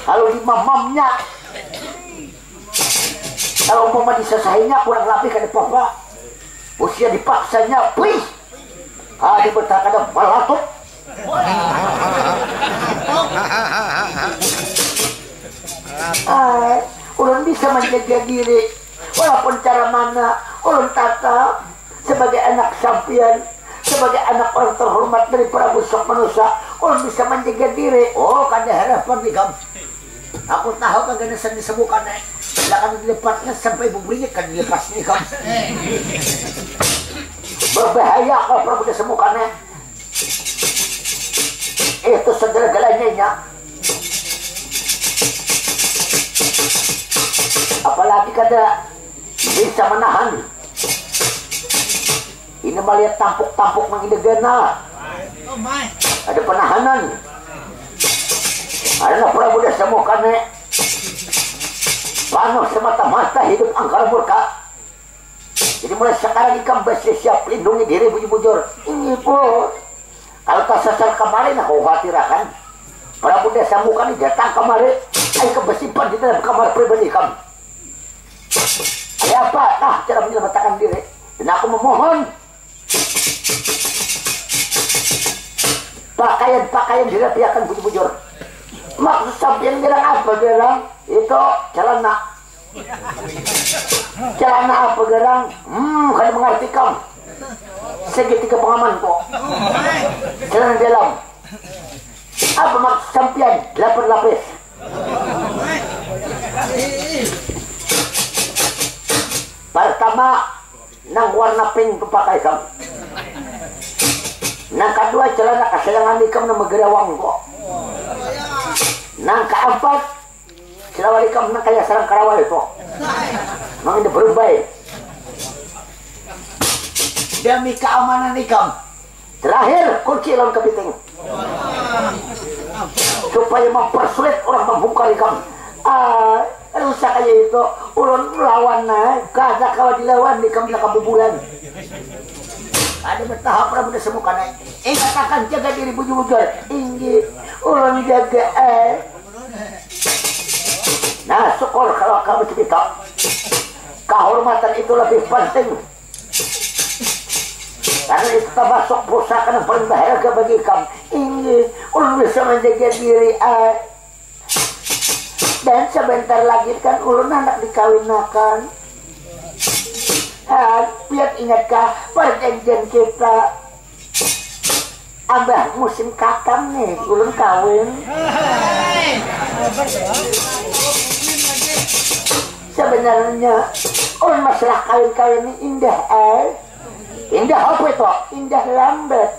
Kalau di mamamnya, kalau umpama diselesainya kurang lebih kada apa-apa. Usia dipaksanya, please. Dia bertakada malatut. Ulun bisa menjaga diri walaupun cara mana ulun tata sebagai anak sampian, sebagai anak orang terhormat dari Prabu Sok Manusa, ulun bisa menjaga diri. Oh, kada harapan nih kamu. Aku tahu keganasan disembuhkan silakan dilepasnya sampai bumbunya kan dilepas nih kamu. Berbahaya kalau Prabu disembuhkannya. Itu segala-galanya. Apalagi kada bisa menahan. Ini melihat tampuk-tampuk mengidegana. Ada penahanan. Ada Prabu Dahasa Muka panuh semata-mata hidup angkara murka. Jadi mulai sekarang ikam bersiap lindungi diri bujur-bujur. Ini pun kalau kesasar kemarin aku khawatirkan Prabu Dahasa Muka ini datang kemarin. Ayo kebersihan di dalam kamar pribadi kamu. Ada apa? Nah, cara menyelamatkan diri. Dan aku memohon pakaian-pakaian dirapiakan bujur-bujur. Maksud sampai yang bilang apa gerang? Itu celana. Celana apa gerang? Kada mengerti kamu. Segitiga pengaman kok. Celana dalam. Apa maksud sampian? 8 lapis. Pertama, nang warna pink tu pakai kamu. Nang kedua celana kesayangan ikam na magarawang ko. Nang keempat, celana ikam na kaya sarang karawal itu. Nang ini berubah. Demi keamanan ikam. Terakhir, kunci lawan kepiting. Supaya mempersulit orang membuka ikam. Rusak aja itu ulun lawan kada kawan dilawan di kamera kabubulan. Ada bertahap Prabu Dahasa Muka ingat akan jaga diri bujur-bujur. Inggit ulun jaga kamu cerita. Kehormatan itu lebih penting. Karena itu termasuk pusaka yang paling berharga bagi kamu. Ini ulun bisa menjaga diri. Dan sebentar lagi kan ulun anak dikawinakan. Biar ingatkah perjanjian kita. Abah musim kakam nih, ulun kawin. Sebenarnya ulun masalah kawin-kawin ini indah. Indah apa itu? Indah lambat.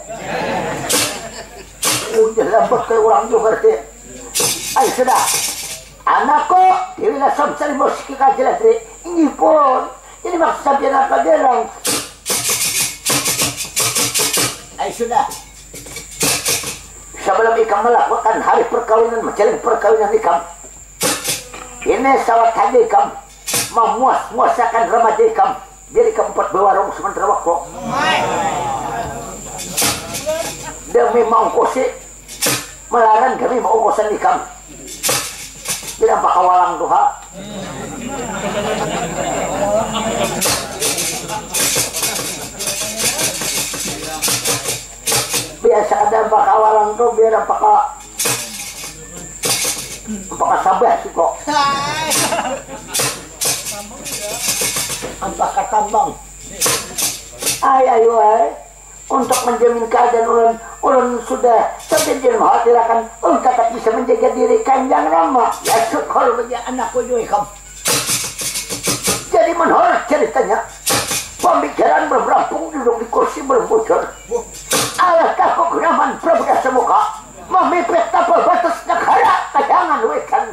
Indah lambat kayak orang juga deh. Ayo sudah. Anakku, diwilah samsari musik kajelas deh. Ini pun. Ini maksud sampai apa gerang. Ayo sudah. Sebelum ikam melakukan hari perkawinan, menjalin perkawinan ikam, ini sawat hati ikam memuas-muasakan remaja ikam, biar ikam empat bewarung sementara waktu. Demi mengkusi melarang kami mengkusan ikam. Tidak pakai walang duha. Biasa ada bakal walang tuh biar apakah sabah sih kok. Apakah tambang? Ayo untuk menjamin keadaan ulun sudah sebenarnya mengkhawatirkan ulun tetap bisa menjaga diri kanjang nama. Ya kalau bagi anakku juga kamu. Jadi menurut ceritanya pembicaraan berberampung duduk di kursi berbocor. Alahkah kegenaman Prabu Dasamuka memimpin tapal batas negara kayangan wekan.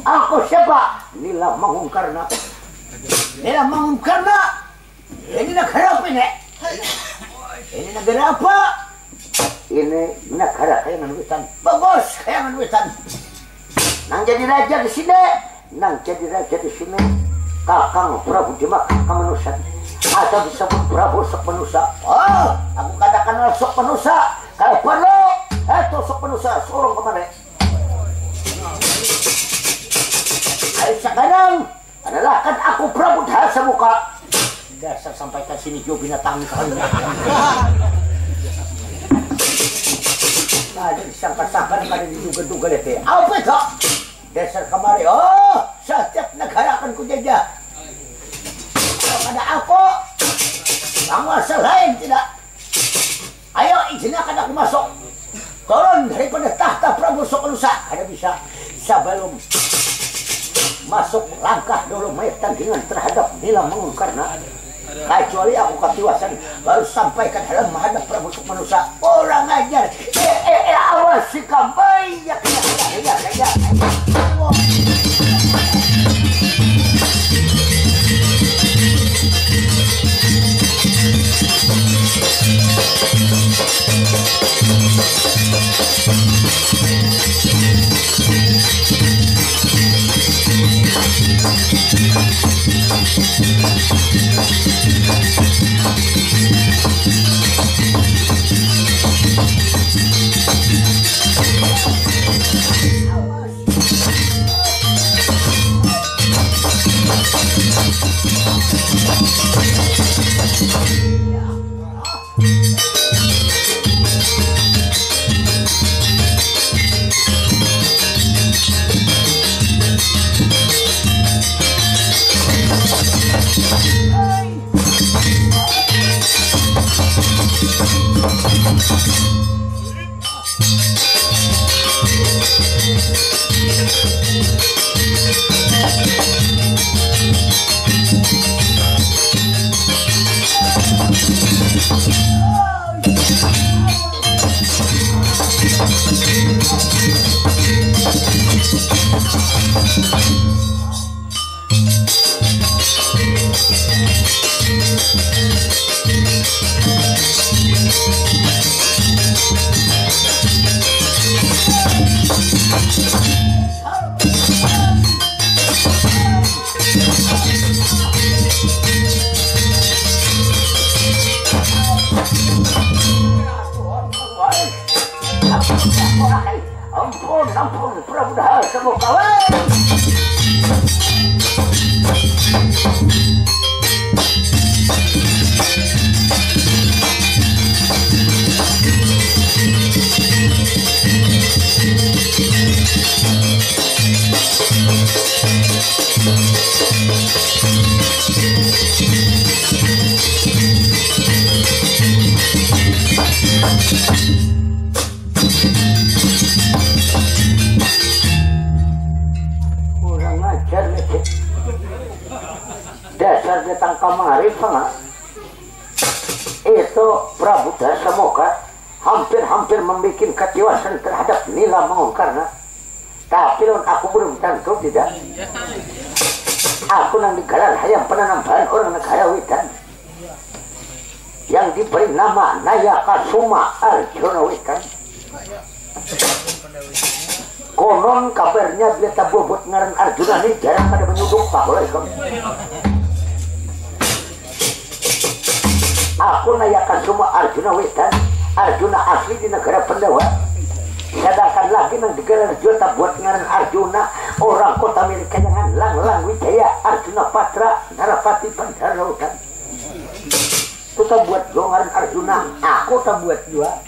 Aku siapa? Nila Mangungkarna. Nila Mangungkarna. Ini negara apa ini? Ini negara apa? Ini negara Kayangan Wetan. Bagus, Kayangan Wetan. Nang jadi raja di sini. Nang jadi raja di sini. Kakang Prabu Demak Kamanusan. Atau disebut Prabu Sok Penusa. Oh, aku katakan Sok Penusa. Kalau perlu, itu Sok Penusa sorong kemarin. Ayo sekarang adalah kan aku Prabu Dasamuka. Dasar sampaikan sini juga binatang kalian. Nah, jadi sangka-sangka pada diduga-duga lihat. Apa itu? Dasar kemari. Oh, setiap negara akan kujajah. Kalau ada aku, penguasa lain tidak. Ayo izinkan aku masuk. Turun daripada tahta Prabu Sok Penusa. Ada bisa sebelum masuk langkah dulu mayat tandingan terhadap Nila Mangungkarna. kecuali aku ketiwasan baru sampai ke dalam menghadap Prabu Sukmanusa. Orang ajar. Awas si kampai. Ya. Ampun, Prabu Dahasa mau kawan. Dasar datang kemari sama itu Prabu Dahasa Moka hampir membuat ketiwasan terhadap Nila Mangongkarna. Tapi aku belum tentu tidak. Aku nang digalar hayang penambahan orang negara Witan yang diberi nama Nayaka Suma Arjuna Witan. Konon kabarnya dia tak bobot ngaran Arjuna ini jarang pada menyuduk Pak Boleh. Aku Nayaka Suma Arjuna Witan, Arjuna asli di negara Pandawa. Sedangkan lagi nang digelar juta buat ngaran Arjuna orang kota Amerika jangan Lang Wijaya Arjuna Patra Narapati Pandarautan. Itu tak buat ngaran Arjuna, aku tak buat juga.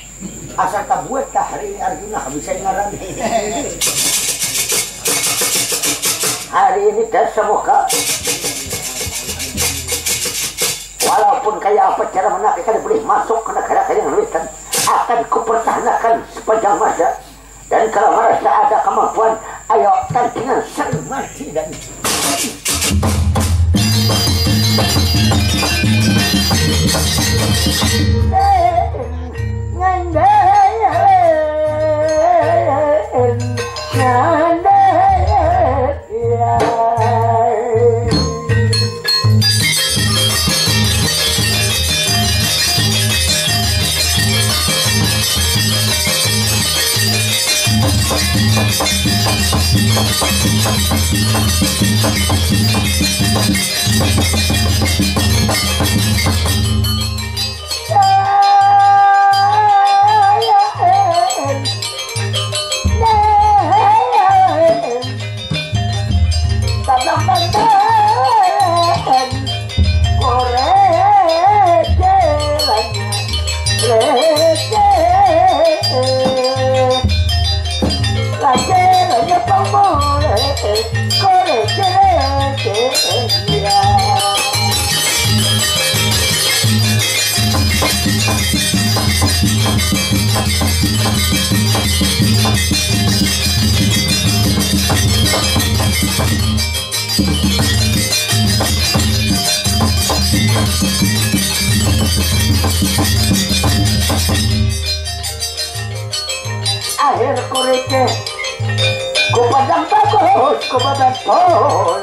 Asal tak buat tak hari ini Arjuna bisa ngaran. Hari ini Dahasa Moka walaupun kayak apa cara menaklukkan boleh masuk ke negara kalian Witan akan kupertahankan sepanjang masa. Dan kalau merasa ada kemampuan, ayo tandingan sering mati dan Akhir kurike ku padang bagus ku badan polaan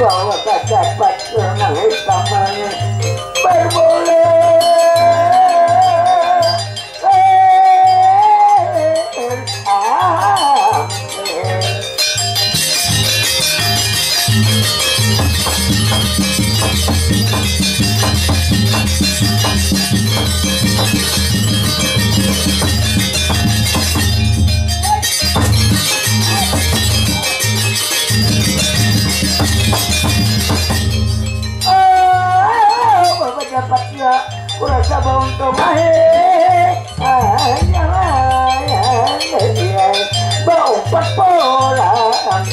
bahwa tak dapat renang hitamnya berboleh dapatnya kurasa bau untuk bau pepolaan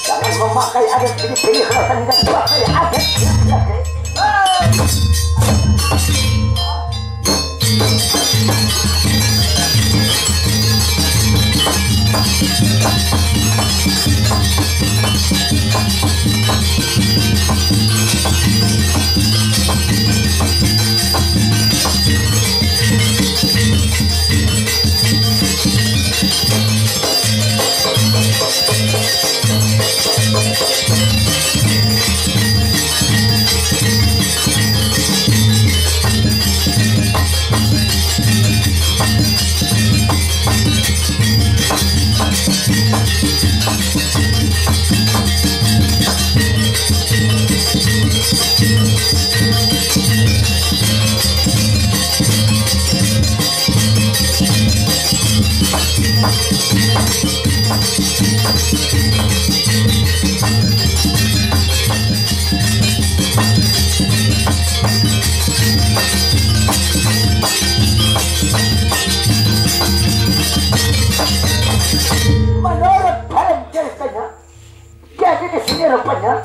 jangan memakai adat pilih-pilih kerasan dan pakai adat menurut dalam ceritanya. Jadi di sini rupanya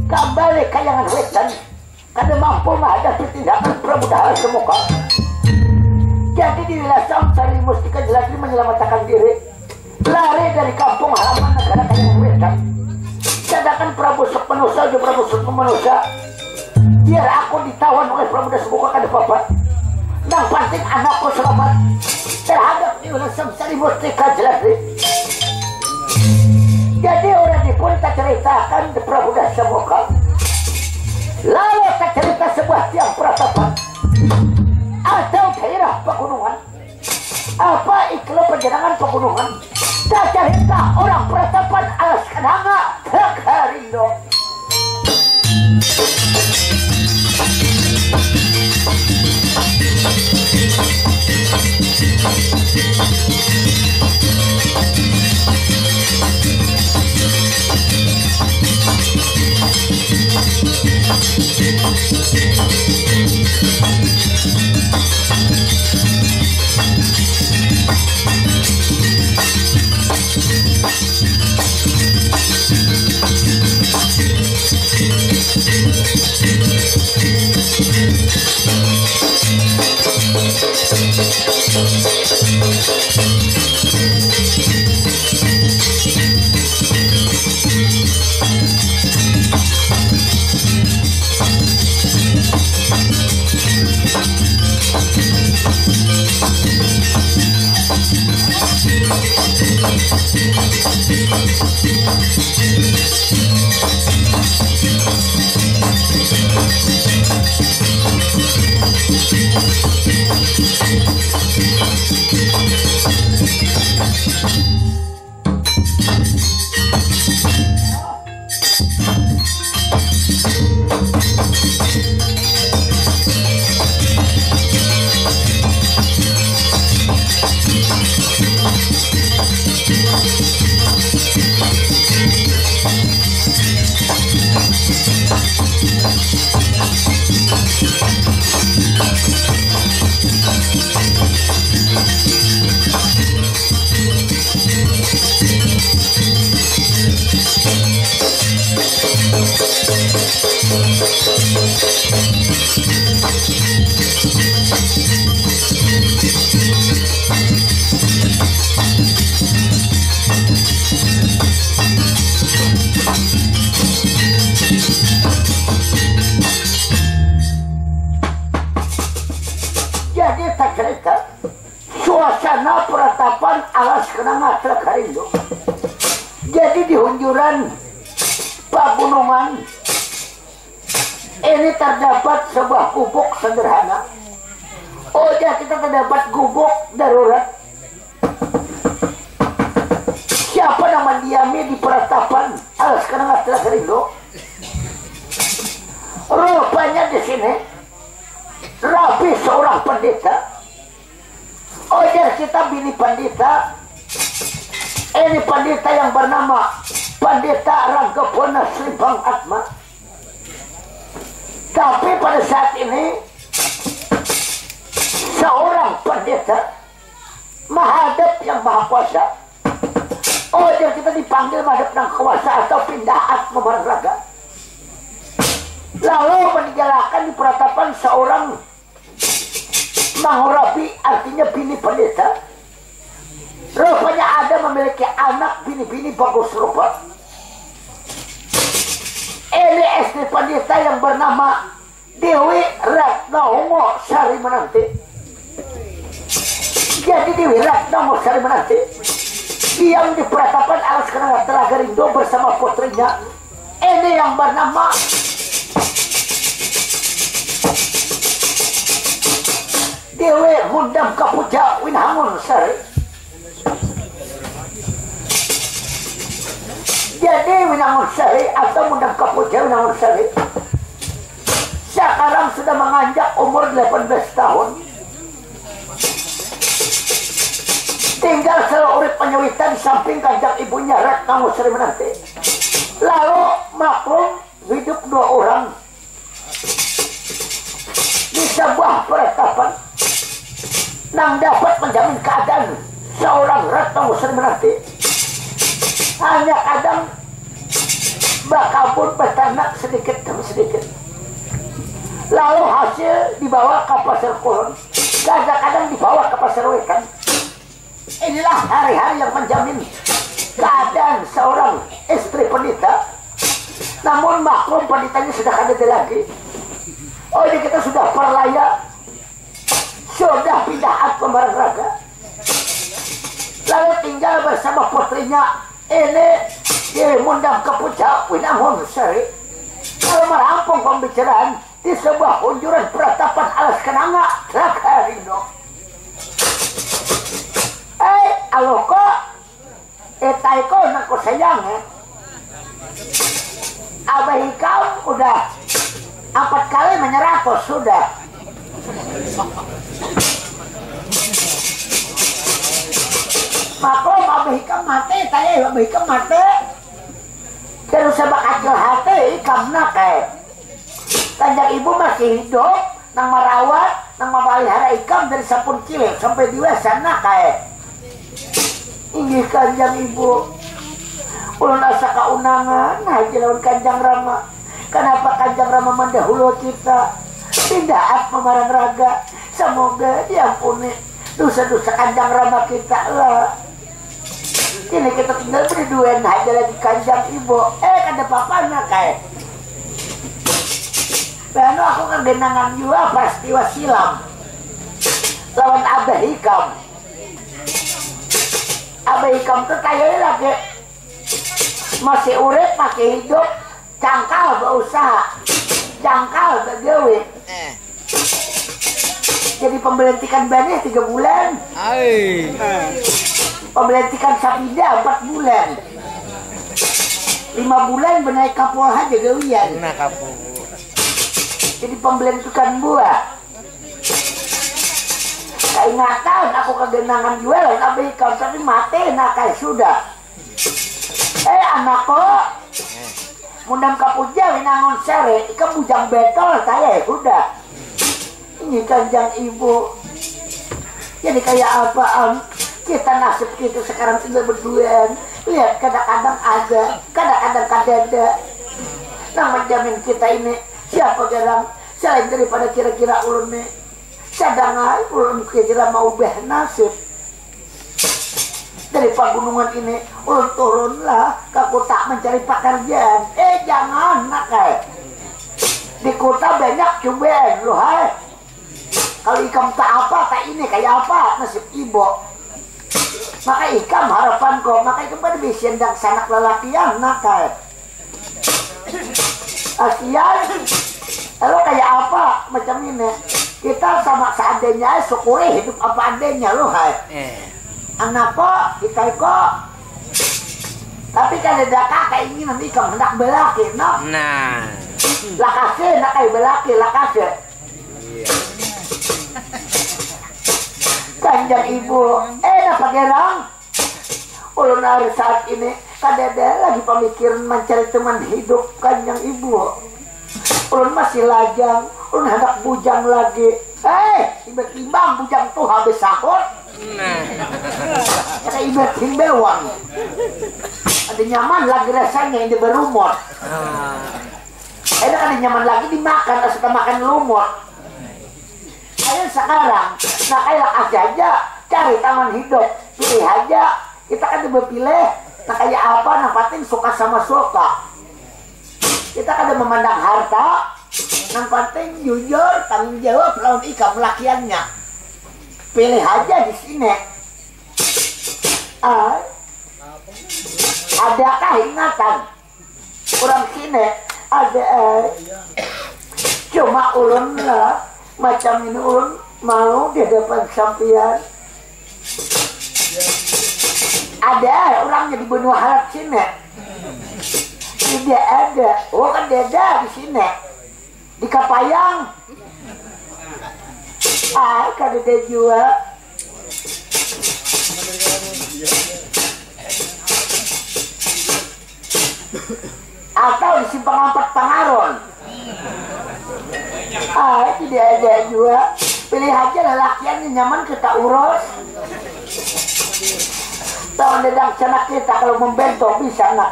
kembali kayangan wetan karena mampu menghadapi tindakan Prabu Dahasa Muka. Jadi dirilah sang Sari Mustika Jelati menyelamatkan diri, lari dari kampung halaman negara kayangan wetan. Sedangkan Prabu Sukmanusa dan Prabu Sukmanusa biar aku ditawan oleh Prabu Dahasa Muka kada apa-apa. Yang penting anakku selamat terhadap dirilah sang Sari Mustika Jelati. Jadi orang dipun tak ceritakan di Prabu Dahasa Muka. Lalu tak cerita sebuah tiang peratapan atau daerah pegunungan. Apa ikhlas penjenengan pegunungan? Tak cerita orang peratapan alas kenanga Harindo. Jadi tak cerita suasana peratapan alas kenanga Harindo. Jadi di hunjuran pegunungan ini terdapat sebuah gubuk sederhana. Oh ya, kita terdapat gubuk darurat. Siapa yang mendiami di peratapan alas kenanga Harindo? Rupanya di sini Rabi seorang pendeta. Oh ya, kita pilih pendeta. Ini pendeta yang bernama Pendeta Ranggapwana Slimbang Atma. Tapi pada saat ini seorang pendeta menghadap yang maha kuasa. Oh ya, kita dipanggil menghadap yang kuasa atau pindah atma marga. Lalu meninggalkan di peratapan seorang Mangurabi, artinya bini pendeta. Rupanya ada memiliki anak bini-bini bagus rupa. Ini istri pendeta yang bernama Dewi Ratnaungo Sari Menanti. Jadi Dewi Ratnaungo Sari Menanti diam di peratapan alas kenanga Harindo bersama putrinya. Ini yang bernama Dewi Mundam Kapuja Winhangun Sari. Jadi Winhangun Sari atau Mundam Kapuja Winhangun Sari sekarang sudah menganjak umur 18 tahun. Tinggal seluruh penyuwitan di samping kanjeng ibunya Ratnaungo Sari Menanti. Lalu maklum hidup 2 orang di sebuah peratapan yang dapat menjamin keadaan seorang Ratnaungo Sari Menanti. Hanya kadang bakabur beternak sedikit demi sedikit. Lalu hasil dibawa ke pasar Kulon, kadang-kadang dibawa ke pasar Wetan. Inilah hari-hari yang menjamin keadaan seorang istri pendeta. Namun maklum pendetanya sudah ada lagi. Oh, ini kita sudah perlaya, sudah pindah atma marga. Lalu tinggal bersama putrinya ini di Mundam Kapuja Winhangun Sari. Kalau merampung pembicaraan di sebuah unjuran peratapan alas kenanga Harindo. Aloko etaiko nako sayang Abah Hikam udah 4 kali menyerapos sudah. Maklum Abah Hikam mati, tanya Abah Hikam mati. Terus sebab kacil hati Hikam nak kanjang ibu masih hidup, nang merawat, nang memelihara Hikam dari sapun cilik sampai dewasa nak ini kanjang ibu. Ulun asa kaunangan haji lawan Kanjeng Rama. Kenapa Kanjeng Rama mendahului kita? Tidak memarang raga. Semoga diampuni dosa-dosa Kanjeng Rama kita lah. Kini kita tinggal berdua haji lagi Kanjeng ibu. Kada papanya Bano aku kegenangan juga peristiwa silam lawan Abah Hikam. Abah Hikam tuh kayaknya lagi masih urip, masih hidup, cangkal berusaha, cangkal begawe. Jadi pembelantikan banyak 3 bulan. Pembelantikan Sapida 4 bulan. 5 bulan benaik kapal aja gawian. Nah kapal. Jadi pembelantikan buah. Keingatan aku kegenangan jual, tapi kau tapi mati nakai sudah. Anakku mundam kapuja winangon sere ikan bujang betol saya udah ini kanjang ibu. Jadi kayak apaan kita nasib kita sekarang tinggal berdua. Lihat kadang-kadang ada, kadang-kadang kadada. Nah menjamin kita ini siapa gerang selain daripada kira-kira ulun nih cadangan ulun kira-kira mau beh nasib dari pegunungan ini. Ulun turunlah ke kota mencari pekerjaan. Jangan nak di kota banyak cobaan loh kalau Ikam tak apa tak ini kayak apa nasib ibu. Maka Ikam harapan kok maka Ikam pada bisa ndang sanak lelakian nak asian. Lalu kayak apa macam ini kita sama seadanya syukuri hidup apa adanya loh anak kok kita kok tapi kan ada kakak ini nanti kamu hendak belaki no? Nah lakase nak kayak belaki lakase kanjang ibu apa gerang ulun hari saat ini kadada lagi pemikiran mencari teman hidup kanjang ibu. Ulun masih lajang, ulun hendak bujang lagi. Tiba-tiba bujang tuh habis sahur. Kata ibat himbauan. Ada nyaman lagi rasanya yang berumur. Ada kan nyaman lagi dimakan atau suka makan lumut. Ayo sekarang, nah kayak aja cari taman hidup, pilih aja. Kita kan berpilih, nah kayak apa, nah penting suka sama suka. Kita kan memandang harta, yang penting jujur, tanggung jawab lawan Ikam lakiannya. Pilih aja di sini. Adakah ingatan orang sini? Ada. Cuma ulun lah, macam ini ulun mau di depan sampian. Ada orangnya di benua harap sini. Tidak ada. Oh kan ada di sini. Di Kapayang. Kan ada juga. Atau di Simpang 4 Pangaron. Tidak ada juga. Pilih aja lelakian yang nyaman kita urus. Tahun dedang sanak kita kalau membentuk bisa nak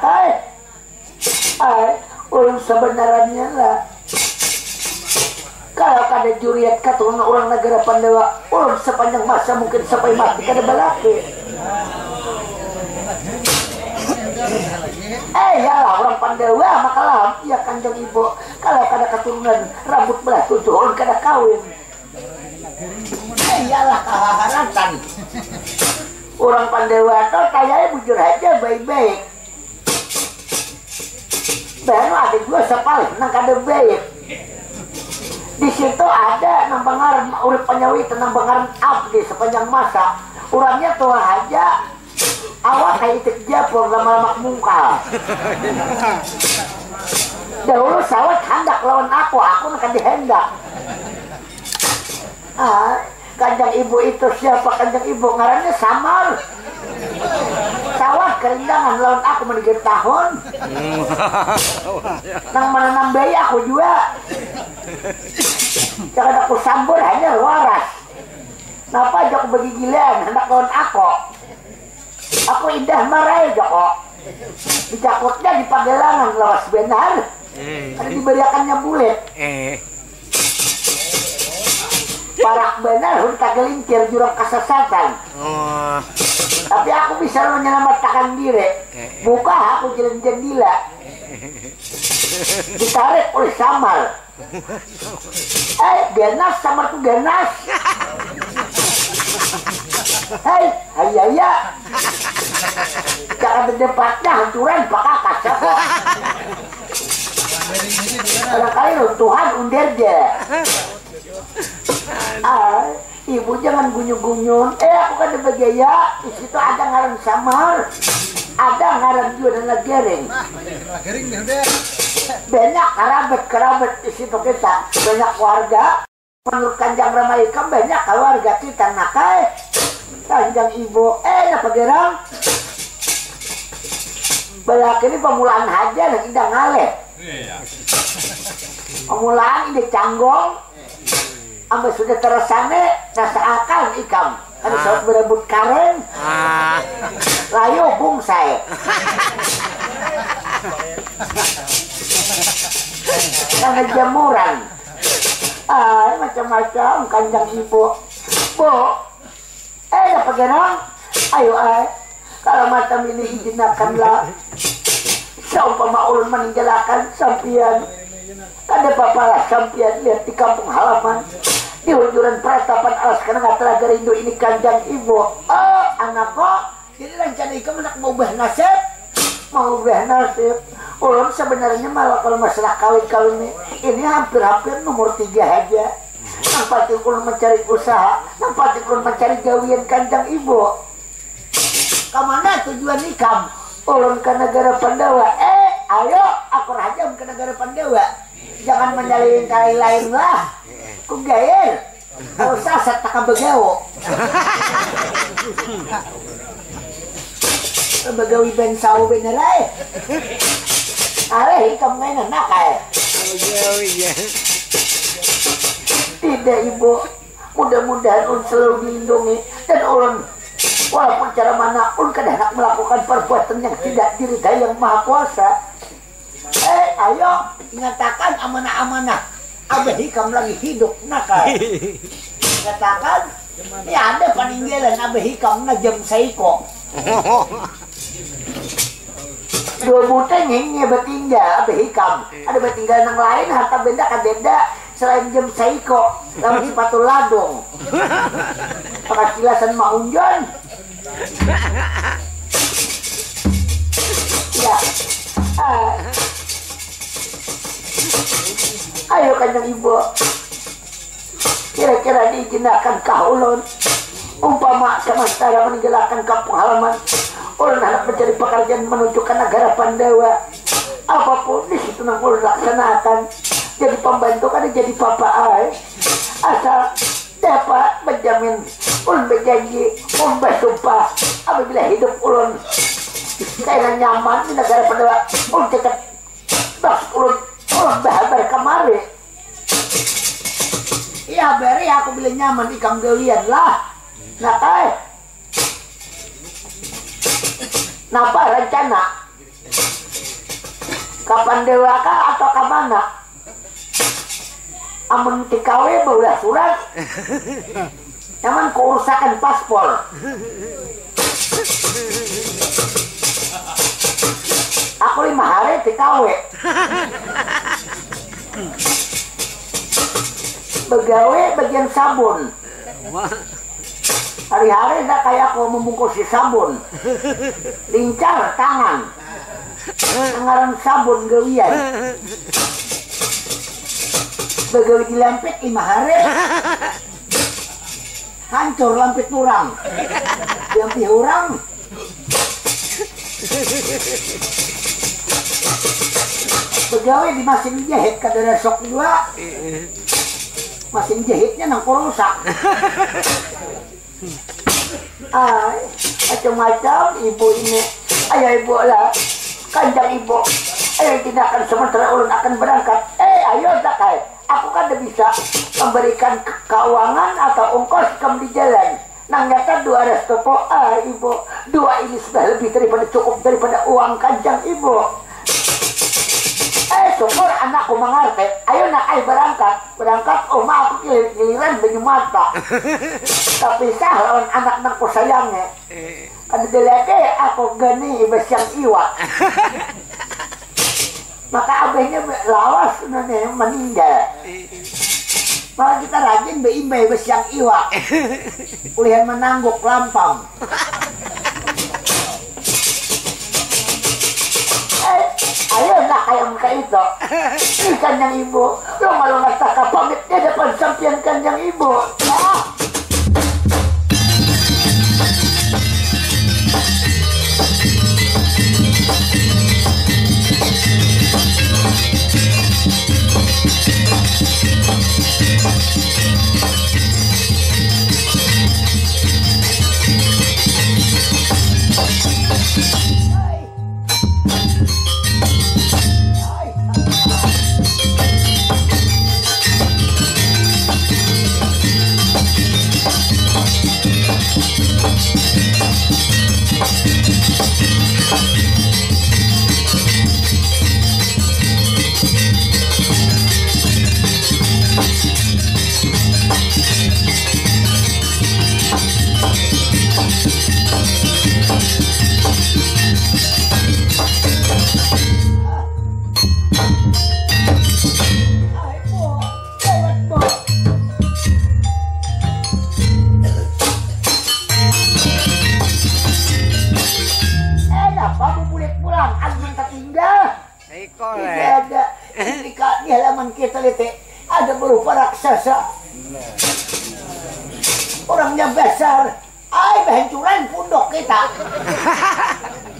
ulun sebenarnya lah kalau kada juriat keturunan orang negara Pandawa ulun sepanjang masa mungkin sampai mati kada balaki. Yalah orang Pandawa makalah ya kanjeng ibu kalau kada keturunan rambut belah tujuh ulun kada kawin. Yalah kaharatan orang Pandawa tuh kayaknya bujur aja baik-baik. Baru ada juga sepalik nang kada baik. Di situ ada nang bangaran urip penyawit nang bangaran abdi sepanjang masa. Orangnya tua aja awak kayak itik japur lama-lama mungkal. Dahulu sawat hendak lawan aku akan dihendak. Kanjeng ibu itu siapa? Kanjeng ibu ngarannya Samar. Sawat kerindangan lawan aku menigir tahun. Nang menanam bayi aku juga. Jangan aku sambur hanya waras. Napa aja aku bagi gilaan hendak lawan aku. Aku indah marai Joko. Dicakutnya di Pagelangan lawas benar. Ada diberiakannya bulet. Parak benar hunta gelincir jurang kesesatan. Tapi aku bisa menyelamatkan diri. Buka aku jalan jendela. Ditarik oleh Samar. Ganas Samar tuh ganas. Hei, ayaya. Jangan berdebatnya hancuran pakakas ya kok. Barangkali Tuhan undir je. Ibu jangan gunyun-gunyun. Aku kan bergaya. Di situ ada ngaran Samar, ada ngaran Jualan Lagereng. Banyak kerabat di situ kita. Banyak warga. Menurut Kanjeng Ramaikam banyak keluarga kita nakai. Kanjeng ibu, apa gerang? Balak ini pemulaan haja dan indah ngaleh. Pemulaan ini canggong. Ambil sudah teresane rasa akal ikam. Ada saat berebut karen. Layu bungsai. Karena jamuran. Macam-macam Kanjeng ibu. Bu, apa gerang? Ayo kalau macam ini izinkanlah. Saumpama ulun meninggalkan sampian. Ada bapalah sampian lihat di kampung halaman. Di hujuran peratapan alas karena Telaga Rindu ini Kanjeng ibu. Anakku, jadi rencana ikam nak mau ubah nasib. Mau ubah nasib. Ulun sebenarnya malah kalau masalah kawin ini hampir-hampir nomor 3 aja. Yang penting ulun mencari usaha, yang penting ulun mencari gawian Kanjeng ibu. Kemana tujuan ikam? Ulun ke negara Pandawa. Ayo aku rajam ke negara Pandawa. Jangan menyalin kali lain lah. Ku gair. Kalau sasat tak begawo. Begawi ben sawo benerai. Ikam ngayon nakay. Tidak ibu. Mudah-mudahan ulun selalu dilindungi dan ulun walaupun cara mana ulun kadang nak melakukan perbuatan yang tidak diridai yang maha kuasa. Ayo nyatakan amanah-amanah. Abah ikam lagi hidup nakal. Nyatakan ya ada peninggalan Abah ikam na jam saiko. 2 buta nyingnya bertinggal Abah ikam. Ada bertinggal yang lain harta benda kan benda selain jam saiko. Lalu sepatu ladung. Penghasilan maunjon. Ya. Ayo Kanjeng ibu. Kira-kira diizinkan kah ulun umpama semestara meninggalkan kampung halaman, ulun hendak mencari pekerjaan menuju ke negara Pandawa. Apapun di situ nang ulun laksanakan. Jadi pembantu kan jadi papa asal dapat menjamin ulun berjanji, ulun bersumpah apabila hidup ulun kaya nyaman di negara Pandawa, ulun cekat ulun bahabar kemari. Iya beri aku bilang nyaman ikam galian lah. Nakai. Napa rencana? Kapan dewaka atau kamana? Amun tikawe baulah surat. Nyaman keurusakan paspor. Aku 5 hari tikawe. Begawe bagian sabun. Hari-hari dah kayak aku membungkus sabun. Lincah tangan. Ngaran sabun gawian. Begawe di lampit 5 hari. Hancur lampit orang. Lampit orang. Pegawai di mesin jahit kada sok juga. Mesin jahitnya nang rusak. Ay, macam-macam ibu ini. Ayo ibu lah, kanjang ibu. Ayo tindakan sementara ulun akan berangkat. Ayo Zakai, aku kan udah bisa memberikan keuangan atau ongkos kamu di jalan. Nang nyata 200 topo. Ibu, 2 ini sudah lebih daripada cukup daripada uang kanjang ibu. Syukur anakku mengerti. Ayo nak berangkat. Oma aku giliran banyu mata. Tapi sah lawan anak anakku sayangnya. Kan deleke aku gani besyang iwak. Maka abahnya lawas nane meninggal. Maka kita rajin beimbai besyang iwak. Ulihan menangguk lampam. Ayo nak ayam kayak itu. Ini kanjang ibu. Lo malu ngasah pamit di depan sampian kanjang ibu. Di halaman kita ada berupa raksasa. Orangnya besar. Hancuran pundok kita.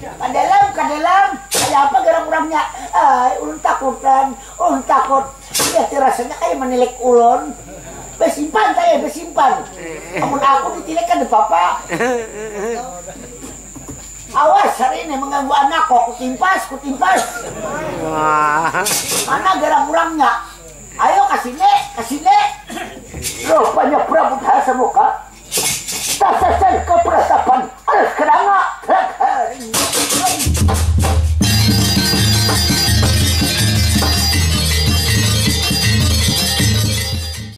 Ke dalam. Kayak apa gerak-geraknya? Ulun takutan. Ulun takut. Ya rasanya kayak menilik ulun. Besimpan. Namun aku ditilik kan papa. Awas hari ini mengganggu anakku. Kutimpas. Mana gerak-geraknya? Ayo kasih nek. Rupanya Prabu Dahasa Muka